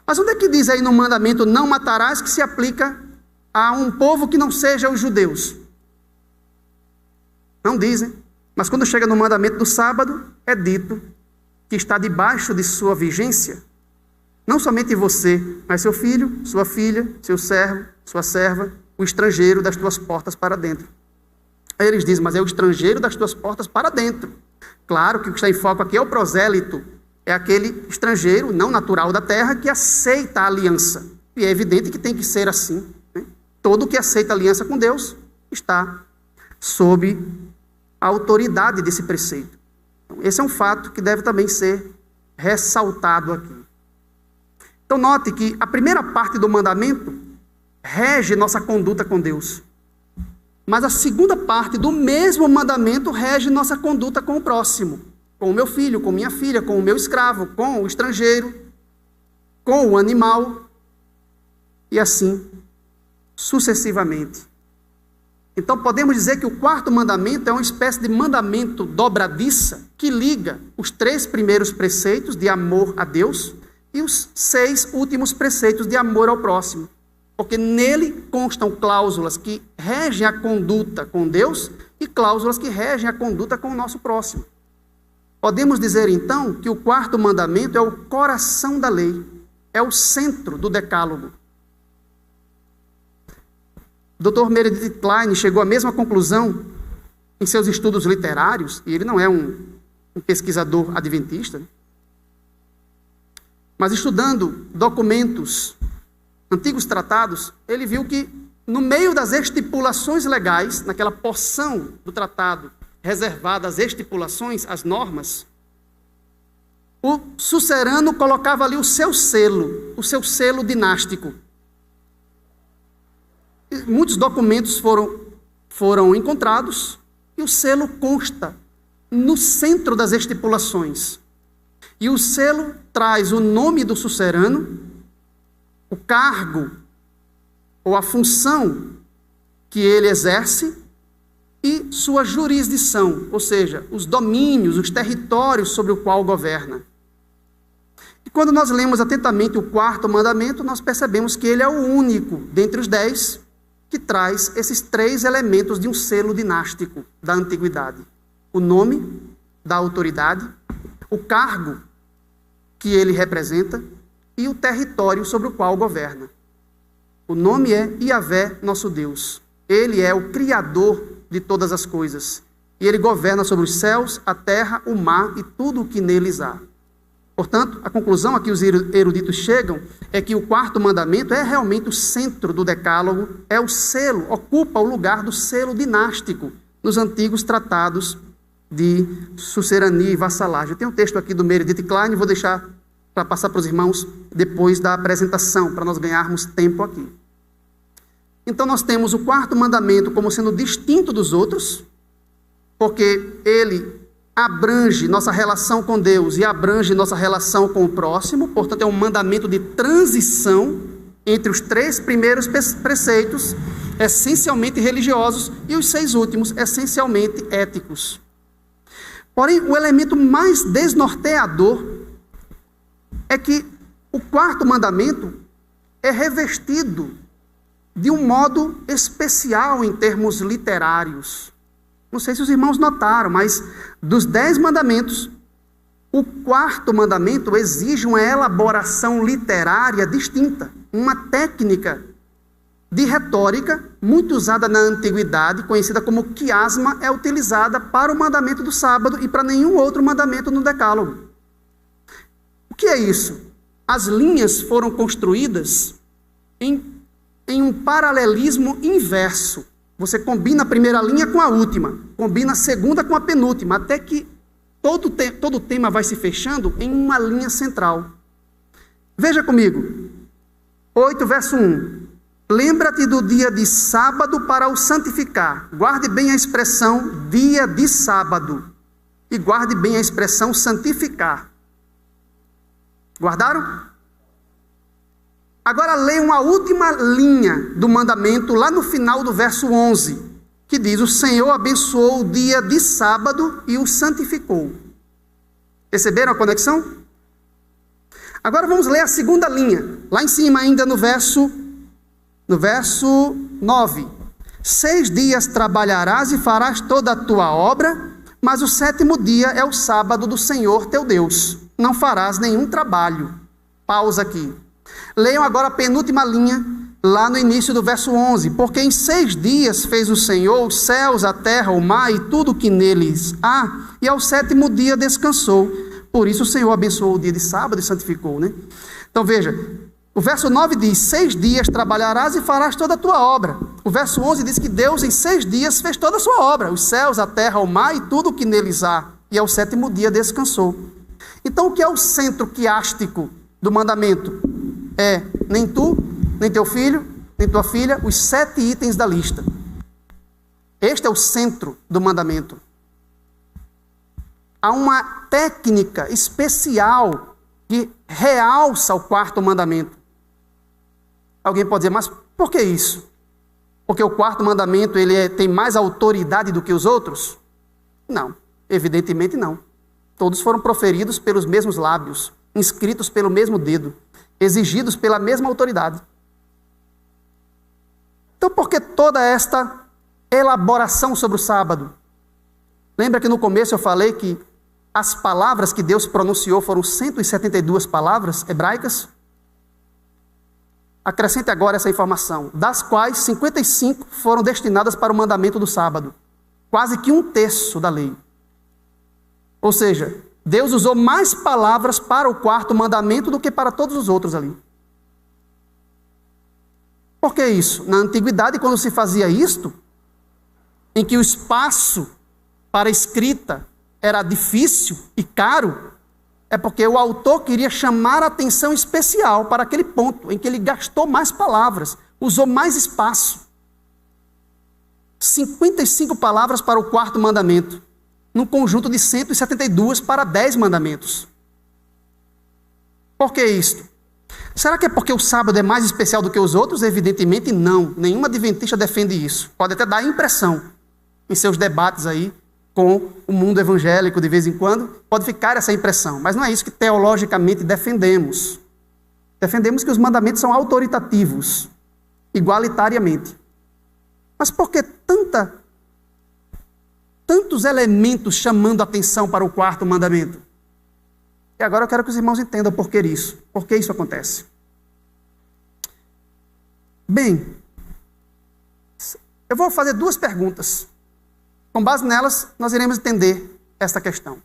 A: Mas onde é que diz aí no mandamento não matarás que se aplica a um povo que não seja os judeus? Não dizem. Mas quando chega no mandamento do sábado, é dito que está debaixo de sua vigência, não somente você, mas seu filho, sua filha, seu servo, sua serva, o estrangeiro das tuas portas para dentro. Aí eles dizem, mas é o estrangeiro das tuas portas para dentro. Claro que o que está em foco aqui é o prosélito, é aquele estrangeiro não natural da terra que aceita a aliança. E é evidente que tem que ser assim, né? Todo que aceita a aliança com Deus está sob a autoridade desse preceito. Então, esse é um fato que deve também ser ressaltado aqui. Então note que a primeira parte do mandamento rege nossa conduta com Deus. Mas a segunda parte do mesmo mandamento rege nossa conduta com o próximo. com o meu filho, com minha filha, com o meu escravo, com o estrangeiro, com o animal, e assim sucessivamente. Então podemos dizer que o quarto mandamento é uma espécie de mandamento dobradiça que liga os 3 primeiros preceitos de amor a Deus e os 6 últimos preceitos de amor ao próximo. Porque nele constam cláusulas que regem a conduta com Deus e cláusulas que regem a conduta com o nosso próximo. Podemos dizer então que o quarto mandamento é o coração da lei, é o centro do decálogo. Dr. Meredith Kline chegou à mesma conclusão em seus estudos literários, e ele não é um pesquisador adventista, mas estudando documentos, antigos tratados, ele viu que no meio das estipulações legais, naquela porção do tratado reservada às estipulações, às normas, o sucerano colocava ali o seu selo dinástico. Muitos documentos foram encontrados e o selo consta no centro das estipulações. E o selo traz o nome do sucerano, o cargo ou a função que ele exerce e sua jurisdição, ou seja, os domínios, os territórios sobre o qual governa. E quando nós lemos atentamente o quarto mandamento, nós percebemos que ele é o único dentre os 10 que traz esses 3 elementos de um selo dinástico da antiguidade: o nome da autoridade, o cargo que ele representa e o território sobre o qual governa. O nome é Yahvé, nosso Deus. Ele é o Criador de todas as coisas. E ele governa sobre os céus, a terra, o mar e tudo o que neles há. Portanto, a conclusão a que os eruditos chegam é que o quarto mandamento é realmente o centro do decálogo, é o selo, ocupa o lugar do selo dinástico nos antigos tratados de sucerania e vassalagem. Eu tenho um texto aqui do Meredith Kline, vou deixar para passar para os irmãos depois da apresentação, para nós ganharmos tempo aqui. Então nós temos o quarto mandamento como sendo distinto dos outros, porque ele abrange nossa relação com Deus e abrange nossa relação com o próximo, portanto é um mandamento de transição entre os 3 primeiros preceitos, essencialmente religiosos, e os 6 últimos, essencialmente éticos. Porém, o elemento mais desnorteador é que o quarto mandamento é revestido de um modo especial em termos literários. Não sei se os irmãos notaram, mas dos 10 mandamentos, o quarto mandamento exige uma elaboração literária distinta, uma técnica de retórica muito usada na antiguidade, conhecida como quiasma, é utilizada para o mandamento do sábado e para nenhum outro mandamento no decálogo. O que é isso? As linhas foram construídas em um paralelismo inverso. Você combina a primeira linha com a última, combina a segunda com a penúltima, até que todo o tema vai se fechando em uma linha central. Veja comigo, 8, verso 1. Lembra-te do dia de sábado para o santificar. Guarde bem a expressão dia de sábado e guarde bem a expressão santificar. Guardaram? Agora leiam a última linha do mandamento, lá no final do verso 11, que diz: o Senhor abençoou o dia de sábado e o santificou. Perceberam a conexão? Agora vamos ler a segunda linha, lá em cima ainda no verso 9. 6 dias trabalharás e farás toda a tua obra, mas o 7º dia é o sábado do Senhor teu Deus. Não farás nenhum trabalho. Pausa aqui. Leiam agora a penúltima linha, lá no início do verso 11. Porque em 6 dias fez o Senhor os céus, a terra, o mar e tudo o que neles há, e ao 7º dia descansou. Por isso o Senhor abençoou o dia de sábado e santificou, né? Então veja, o verso 9 diz: 6 dias trabalharás e farás toda a tua obra. O verso 11 diz que Deus em 6 dias fez toda a sua obra, os céus, a terra, o mar e tudo o que neles há, e ao 7º dia descansou. Então o que é o centro quiástico do mandamento? É nem tu, nem teu filho, nem tua filha, os 7 itens da lista. Este é o centro do mandamento. há uma técnica especial que realça o quarto mandamento. Alguém pode dizer, mas por que isso? Porque o quarto mandamento tem mais autoridade do que os outros? Não, evidentemente não. Todos foram proferidos pelos mesmos lábios, inscritos pelo mesmo dedo, exigidos pela mesma autoridade. Então, por que toda esta elaboração sobre o sábado? Lembra que no começo eu falei que as palavras que Deus pronunciou foram 172 palavras hebraicas? Acrescente agora essa informação, das quais 55 foram destinadas para o mandamento do sábado, quase que 1/3 da lei. Ou seja, Deus usou mais palavras para o quarto mandamento do que para todos os outros ali. Por que isso? Na antiguidade, quando se fazia isto, em que o espaço para escrita era difícil e caro, é porque o autor queria chamar a atenção especial para aquele ponto em que ele gastou mais palavras, usou mais espaço. 55 palavras para o quarto mandamento, num conjunto de 172 para 10 mandamentos. Por que isto? Será que é porque o sábado é mais especial do que os outros? Evidentemente não. Nenhuma adventista defende isso. Pode até dar a impressão em seus debates aí com o mundo evangélico de vez em quando, pode ficar essa impressão. Mas não é isso que teologicamente defendemos. Defendemos que os mandamentos são autoritativos, igualitariamente. Mas por que tantos elementos chamando a atenção para o quarto mandamento? E agora eu quero que os irmãos entendam por que isso acontece. Bem, eu vou fazer 2 perguntas. Com base nelas, nós iremos entender esta questão.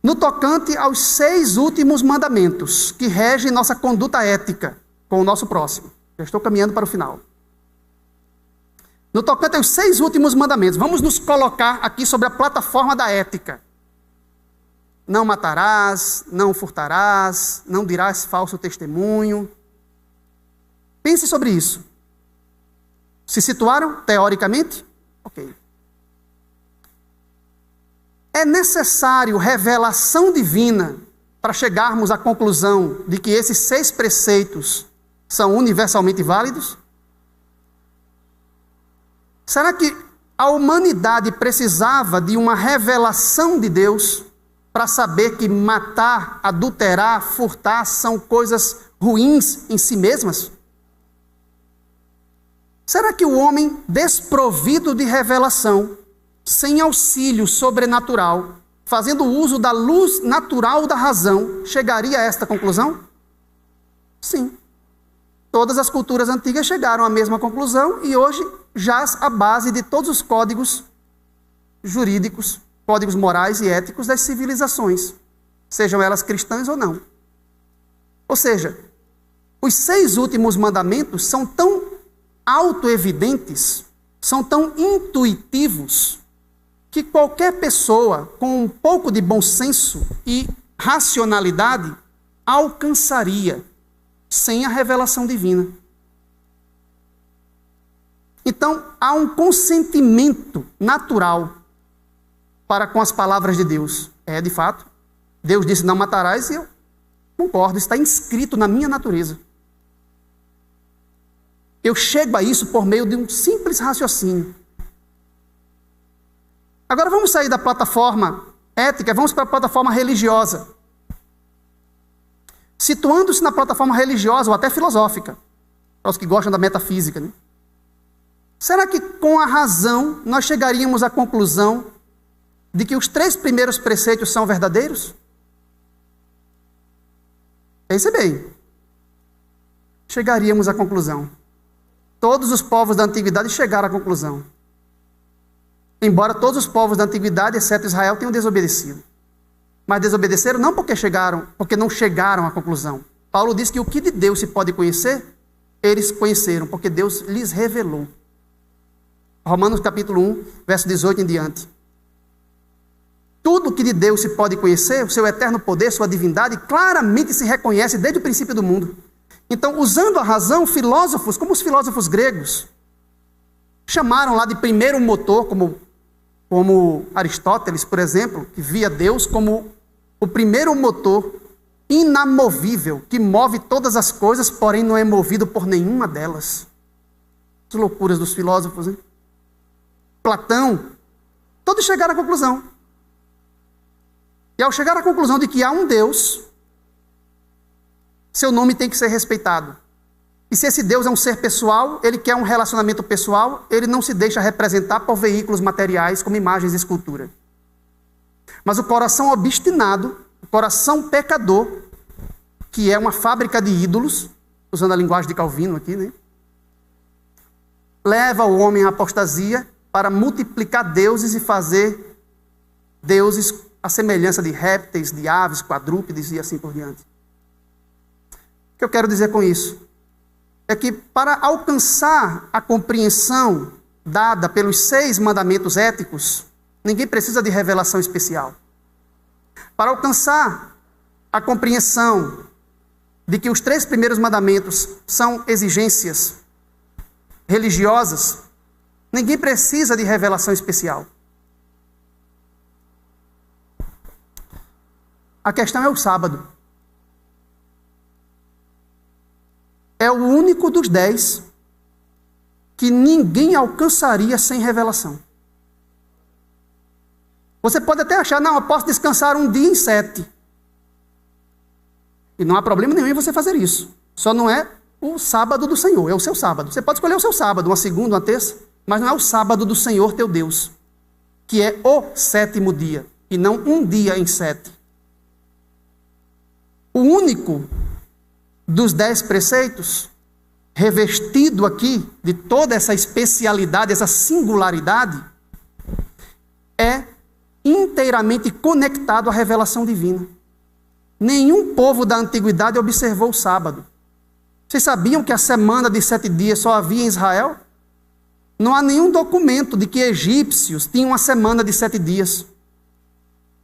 A: No tocante aos 6 últimos mandamentos que regem nossa conduta ética com o nosso próximo. Já estou caminhando para o final. No tocante aos 6 últimos mandamentos, vamos nos colocar aqui sobre a plataforma da ética. Não matarás, não furtarás, não dirás falso testemunho. Pense sobre isso. Se situaram teoricamente? Ok. É necessário revelação divina para chegarmos à conclusão de que esses 6 preceitos são universalmente válidos? Será que a humanidade precisava de uma revelação de Deus para saber que matar, adulterar, furtar são coisas ruins em si mesmas? Será que o homem desprovido de revelação, sem auxílio sobrenatural, fazendo uso da luz natural da razão, chegaria a esta conclusão? Sim. Todas as culturas antigas chegaram à mesma conclusão e hoje jaz a base de todos os códigos jurídicos, códigos morais e éticos das civilizações, sejam elas cristãs ou não. Ou seja, os 6 últimos mandamentos são tão autoevidentes, são tão intuitivos, que qualquer pessoa com um pouco de bom senso e racionalidade alcançaria sem a revelação divina. Então, há um consentimento natural para com as palavras de Deus. De fato, Deus disse não matarás e eu concordo, está inscrito na minha natureza. Eu chego a isso por meio de um simples raciocínio. Agora vamos sair da plataforma ética, vamos para a plataforma religiosa. Situando-se na plataforma religiosa ou até filosófica, para os que gostam da metafísica, né? Será que com a razão nós chegaríamos à conclusão de que os 3 primeiros preceitos são verdadeiros? Pense bem. Chegaríamos à conclusão. Todos os povos da antiguidade chegaram à conclusão. Embora todos os povos da antiguidade, exceto Israel, tenham desobedecido. Mas desobedeceram não porque não chegaram à conclusão. Paulo diz que o que de Deus se pode conhecer, eles conheceram, porque Deus lhes revelou. Romanos capítulo 1, verso 18 em diante. Tudo que de Deus se pode conhecer, o seu eterno poder, sua divindade, claramente se reconhece desde o princípio do mundo. Então, usando a razão, filósofos, como os filósofos gregos, chamaram lá de primeiro motor, como como Aristóteles, por exemplo, que via Deus como o primeiro motor inamovível, que move todas as coisas, porém não é movido por nenhuma delas. As loucuras dos filósofos, hein? Platão, todos chegaram à conclusão. E ao chegar à conclusão de que há um Deus, seu nome tem que ser respeitado. E se esse Deus é um ser pessoal, ele quer um relacionamento pessoal, ele não se deixa representar por veículos materiais como imagens e escultura. Mas o coração obstinado, o coração pecador, que é uma fábrica de ídolos, usando a linguagem de Calvino aqui, né? Leva o homem à apostasia para multiplicar deuses e fazer deuses à semelhança de répteis, de aves, quadrúpedes e assim por diante. O que eu quero dizer com isso? É que para alcançar a compreensão dada pelos 6 mandamentos éticos, ninguém precisa de revelação especial. Para alcançar a compreensão de que os 3 primeiros mandamentos são exigências religiosas, ninguém precisa de revelação especial. A questão é o sábado. É o único dos 10 que ninguém alcançaria sem revelação. Você pode até achar, não, eu posso descansar um dia em 7. E não há problema nenhum em você fazer isso. Só não é o sábado do Senhor, é o seu sábado. Você pode escolher o seu sábado, uma segunda, uma terça, mas não é o sábado do Senhor teu Deus, que é o 7º dia, e não um dia em 7. O único dos 10 preceitos, revestido aqui de toda essa especialidade, essa singularidade, é inteiramente conectado à revelação divina. Nenhum povo da antiguidade observou o sábado. Vocês sabiam que a semana de 7 dias só havia em Israel? Não há nenhum documento de que egípcios tinham uma semana de 7 dias.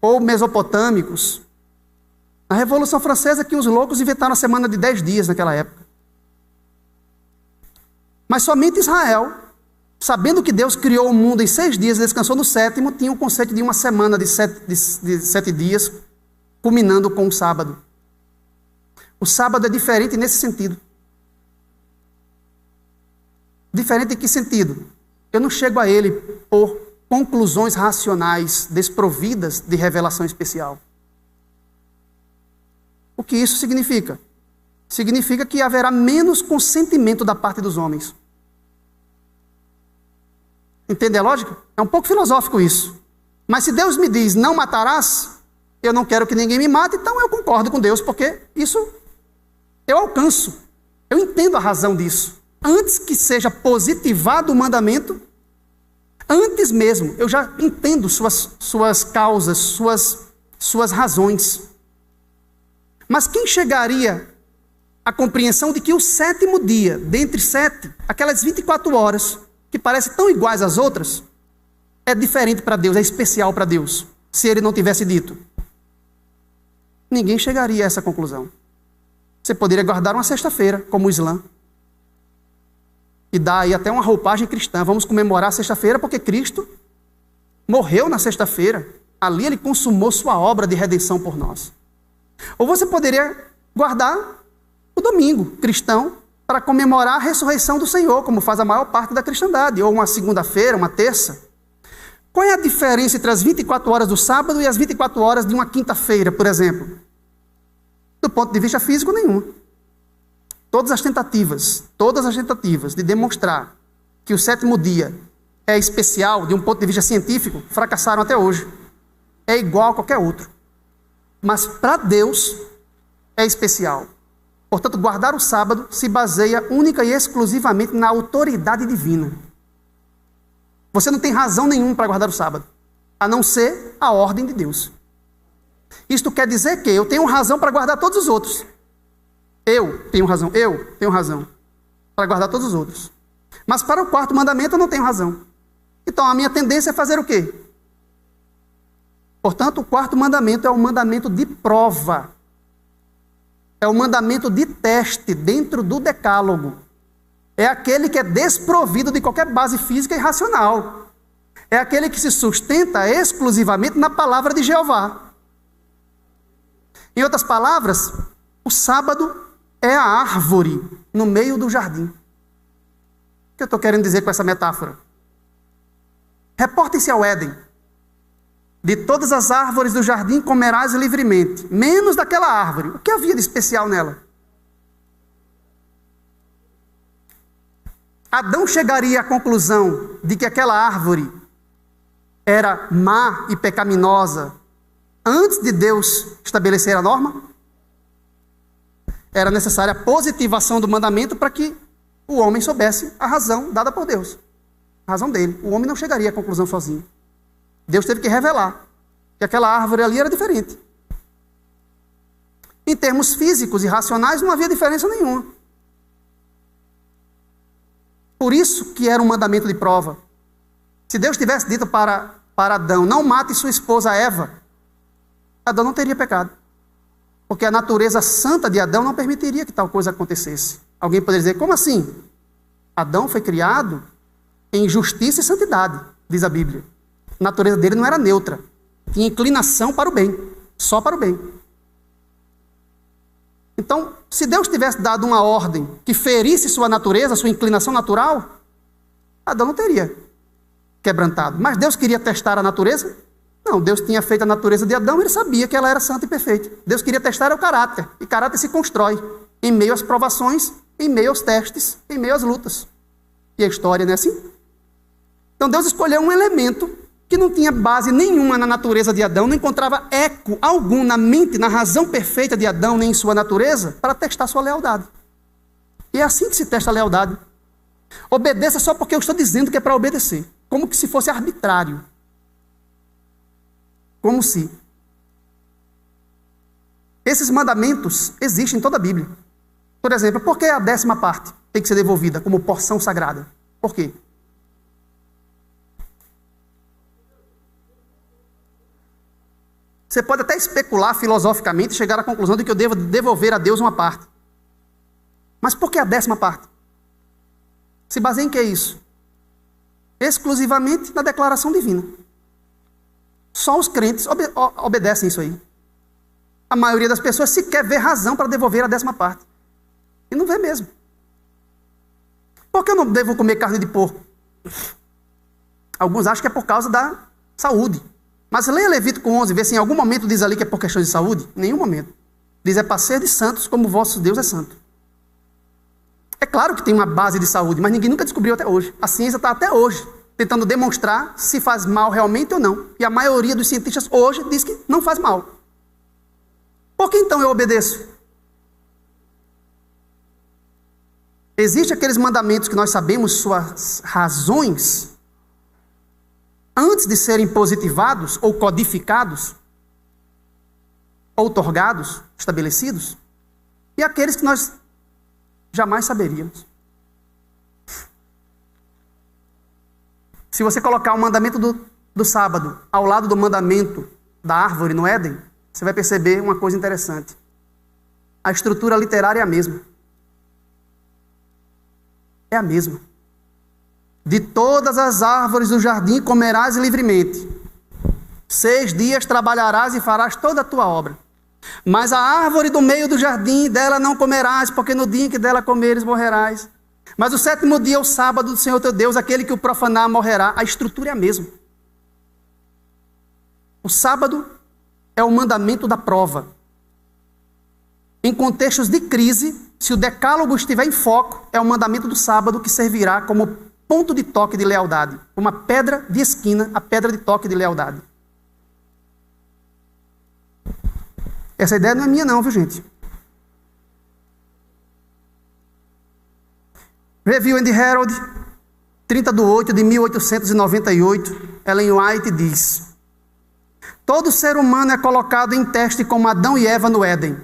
A: Ou mesopotâmicos. Na Revolução Francesa, que os loucos inventaram a semana de 10 dias naquela época. Mas somente Israel, sabendo que Deus criou o mundo em 6 dias e descansou no 7º, tinha o conceito de uma semana de 7 dias, culminando com o sábado. O sábado é diferente nesse sentido. Diferente em que sentido? Eu não chego a ele por conclusões racionais desprovidas de revelação especial. O que isso significa? Significa que haverá menos consentimento da parte dos homens. Entende a lógica? É um pouco filosófico isso. Mas se Deus me diz, não matarás, eu não quero que ninguém me mate, então eu concordo com Deus, porque isso eu alcanço. Eu entendo a razão disso. Antes que seja positivado o mandamento, antes mesmo, eu já entendo suas causas, suas razões. Mas quem chegaria à compreensão de que o 7º dia, dentre 7, aquelas 24 horas, que parecem tão iguais às outras, é diferente para Deus, é especial para Deus, se ele não tivesse dito? Ninguém chegaria a essa conclusão. Você poderia guardar uma sexta-feira, como o Islã, e dar aí até uma roupagem cristã. Vamos comemorar a sexta-feira porque Cristo morreu na sexta-feira. Ali ele consumou sua obra de redenção por nós. Ou você poderia guardar o domingo cristão para comemorar a ressurreição do Senhor, como faz a maior parte da cristandade, ou uma segunda-feira, uma terça. Qual é a diferença entre as 24 horas do sábado e as 24 horas de uma quinta-feira, por exemplo? Do ponto de vista físico, nenhum. Todas as tentativas de demonstrar que o 7º dia é especial de um ponto de vista científico, fracassaram até hoje. É igual a qualquer outro. Mas para Deus é especial. Portanto, guardar o sábado se baseia única e exclusivamente na autoridade divina. Você não tem razão nenhuma para guardar o sábado, a não ser a ordem de Deus. Isto quer dizer que eu tenho razão para guardar todos os outros. Eu tenho razão para guardar todos os outros. Mas para o 4º mandamento eu não tenho razão. Então a minha tendência é fazer o quê? Portanto, o 4º mandamento é um mandamento de prova. É um mandamento de teste dentro do decálogo. É aquele que é desprovido de qualquer base física e racional. é aquele que se sustenta exclusivamente na palavra de Jeová. Em outras palavras, o sábado é a árvore no meio do jardim. O que eu estou querendo dizer com essa metáfora? Reportem-se ao Éden. De todas as árvores do jardim comerás livremente, menos daquela árvore. O que havia de especial nela? Adão chegaria à conclusão de que aquela árvore era má e pecaminosa antes de Deus estabelecer a norma? Era necessária a positivação do mandamento para que o homem soubesse a razão dada por Deus. A razão dele. O homem não chegaria à conclusão sozinho. Deus teve que revelar que aquela árvore ali era diferente. Em termos físicos e racionais não havia diferença nenhuma. Por isso que era um mandamento de prova. Se Deus tivesse dito para Adão, não mate sua esposa Eva, Adão não teria pecado. Porque a natureza santa de Adão não permitiria que tal coisa acontecesse. Alguém poderia dizer, como assim? Adão foi criado em justiça e santidade, diz a Bíblia. A natureza dele não era neutra. Tinha inclinação para o bem. Só para o bem. Então, se Deus tivesse dado uma ordem que ferisse sua natureza, sua inclinação natural, Adão não teria quebrantado. Mas Deus queria testar a natureza? Não, Deus tinha feito a natureza de Adão e ele sabia que ela era santa e perfeita. Deus queria testar o caráter. E caráter se constrói em meio às provações, em meio aos testes, em meio às lutas. E a história não é assim? Então Deus escolheu um elemento que não tinha base nenhuma na natureza de Adão, não encontrava eco algum na mente, na razão perfeita de Adão, nem em sua natureza, para testar sua lealdade. E é assim que se testa a lealdade. Obedeça só porque eu estou dizendo que é para obedecer. Como que se fosse arbitrário. Como se. Esses mandamentos existem em toda a Bíblia. Por exemplo, por que a 10ª parte tem que ser devolvida como porção sagrada? Por quê? Você pode até especular filosoficamente e chegar à conclusão de que eu devo devolver a Deus uma parte. Mas por que a 10ª parte? Se baseia em que isso? Exclusivamente na declaração divina. Só os crentes obedecem isso aí. A maioria das pessoas sequer vê razão para devolver a 10ª parte. E não vê mesmo. Por que eu não devo comer carne de porco? Alguns acham que é por causa da saúde. Mas leia Levítico 11, vê se em algum momento diz ali que é por questão de saúde. Em nenhum momento. Diz é para ser de santos como o vosso Deus é santo. É claro que tem uma base de saúde, mas ninguém nunca descobriu até hoje. A ciência está até hoje tentando demonstrar se faz mal realmente ou não. E a maioria dos cientistas hoje diz que não faz mal. Por que então eu obedeço? Existem aqueles mandamentos que nós sabemos suas razões antes de serem positivados ou codificados, outorgados, estabelecidos, e aqueles que nós jamais saberíamos. Se você colocar o mandamento do sábado ao lado do mandamento da árvore no Éden, você vai perceber uma coisa interessante. A estrutura literária é a mesma. É a mesma. De todas as árvores do jardim comerás livremente. 6 dias trabalharás e farás toda a tua obra. Mas a árvore do meio do jardim, dela não comerás, porque no dia em que dela comeres, morrerás. Mas o 7º dia é o sábado do Senhor teu Deus, aquele que o profanar morrerá. A estrutura é a mesma. O sábado é o mandamento da prova. Em contextos de crise, se o decálogo estiver em foco, é o mandamento do sábado que servirá como ponto de toque de lealdade. Uma pedra de esquina, a pedra de toque de lealdade. Essa ideia não é minha não, viu gente? Review and Herald, 30/8 de 1898, Ellen White diz: todo ser humano é colocado em teste como Adão e Eva no Éden.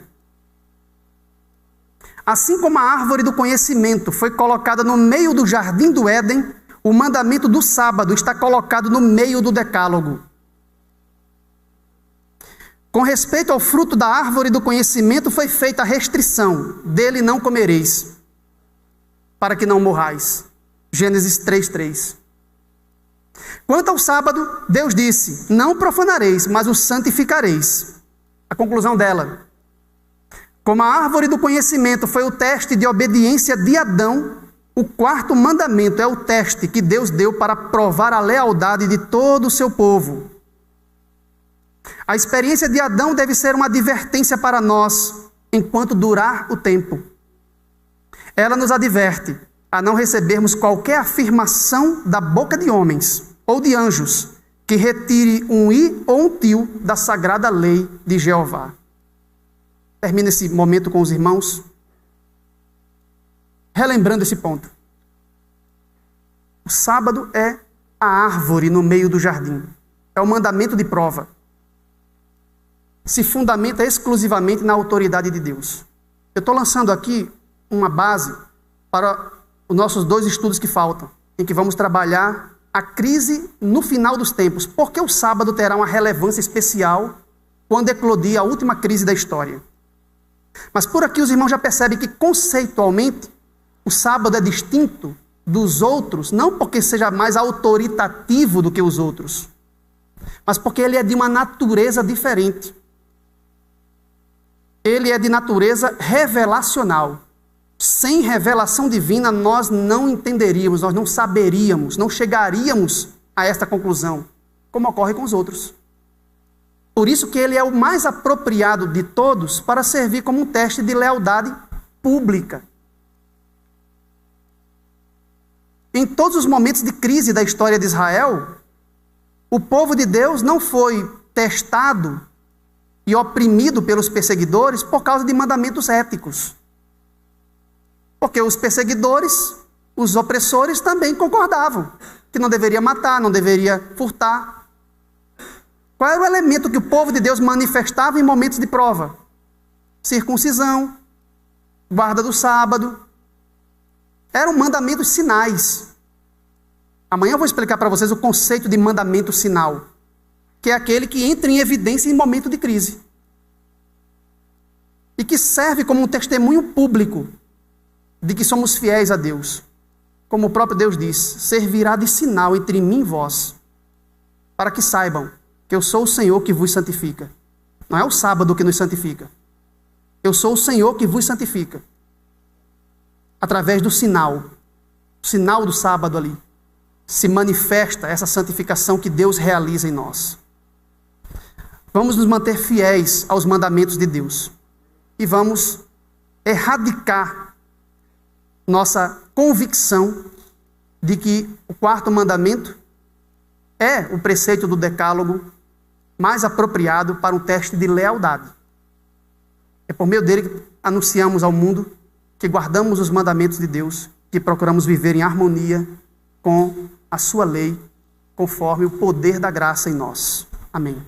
A: Assim como a árvore do conhecimento foi colocada no meio do jardim do Éden, o mandamento do sábado está colocado no meio do decálogo. Com respeito ao fruto da árvore do conhecimento foi feita a restrição: dele não comereis, para que não morrais. Gênesis 3:3. Quanto ao sábado, Deus disse: não profanareis, mas o santificareis. A conclusão dela: como a árvore do conhecimento foi o teste de obediência de Adão, o quarto mandamento é o teste que Deus deu para provar a lealdade de todo o seu povo. A experiência de Adão deve ser uma advertência para nós, enquanto durar o tempo. Ela nos adverte a não recebermos qualquer afirmação da boca de homens ou de anjos que retire um i ou um tio da sagrada lei de Jeová. Termina esse momento com os irmãos, relembrando esse ponto. O sábado é a árvore no meio do jardim. É o mandamento de prova. Se fundamenta exclusivamente na autoridade de Deus. Eu estou lançando aqui uma base para os nossos 2 estudos que faltam, em que vamos trabalhar a crise no final dos tempos. Por que o sábado terá uma relevância especial quando eclodir a última crise da história? Mas por aqui os irmãos já percebem que conceitualmente o sábado é distinto dos outros, não porque seja mais autoritativo do que os outros, mas porque ele é de uma natureza diferente. Ele é de natureza revelacional. Sem revelação divina, nós não entenderíamos, nós não saberíamos, não chegaríamos a esta conclusão, como ocorre com os outros. Por isso que ele é o mais apropriado de todos para servir como um teste de lealdade pública. Em todos os momentos de crise da história de Israel, o povo de Deus não foi testado e oprimido pelos perseguidores por causa de mandamentos éticos. Porque os perseguidores, os opressores também concordavam que não deveria matar, não deveria furtar. Qual era o elemento que o povo de Deus manifestava em momentos de prova? Circuncisão, guarda do sábado. Eram mandamentos sinais. Amanhã eu vou explicar para vocês o conceito de mandamento sinal, que é aquele que entra em evidência em momento de crise e que serve como um testemunho público de que somos fiéis a Deus. Como o próprio Deus diz: servirá de sinal entre mim e vós, para que saibam que eu sou o Senhor que vos santifica. Não é o sábado que nos santifica. Eu sou o Senhor que vos santifica. Através do sinal, o sinal do sábado ali, se manifesta essa santificação que Deus realiza em nós. Vamos nos manter fiéis aos mandamentos de Deus e vamos erradicar nossa convicção de que o quarto mandamento é o preceito do decálogo mais apropriado para um teste de lealdade. É por meio dele que anunciamos ao mundo que guardamos os mandamentos de Deus, que procuramos viver em harmonia com a sua lei, conforme o poder da graça em nós. Amém.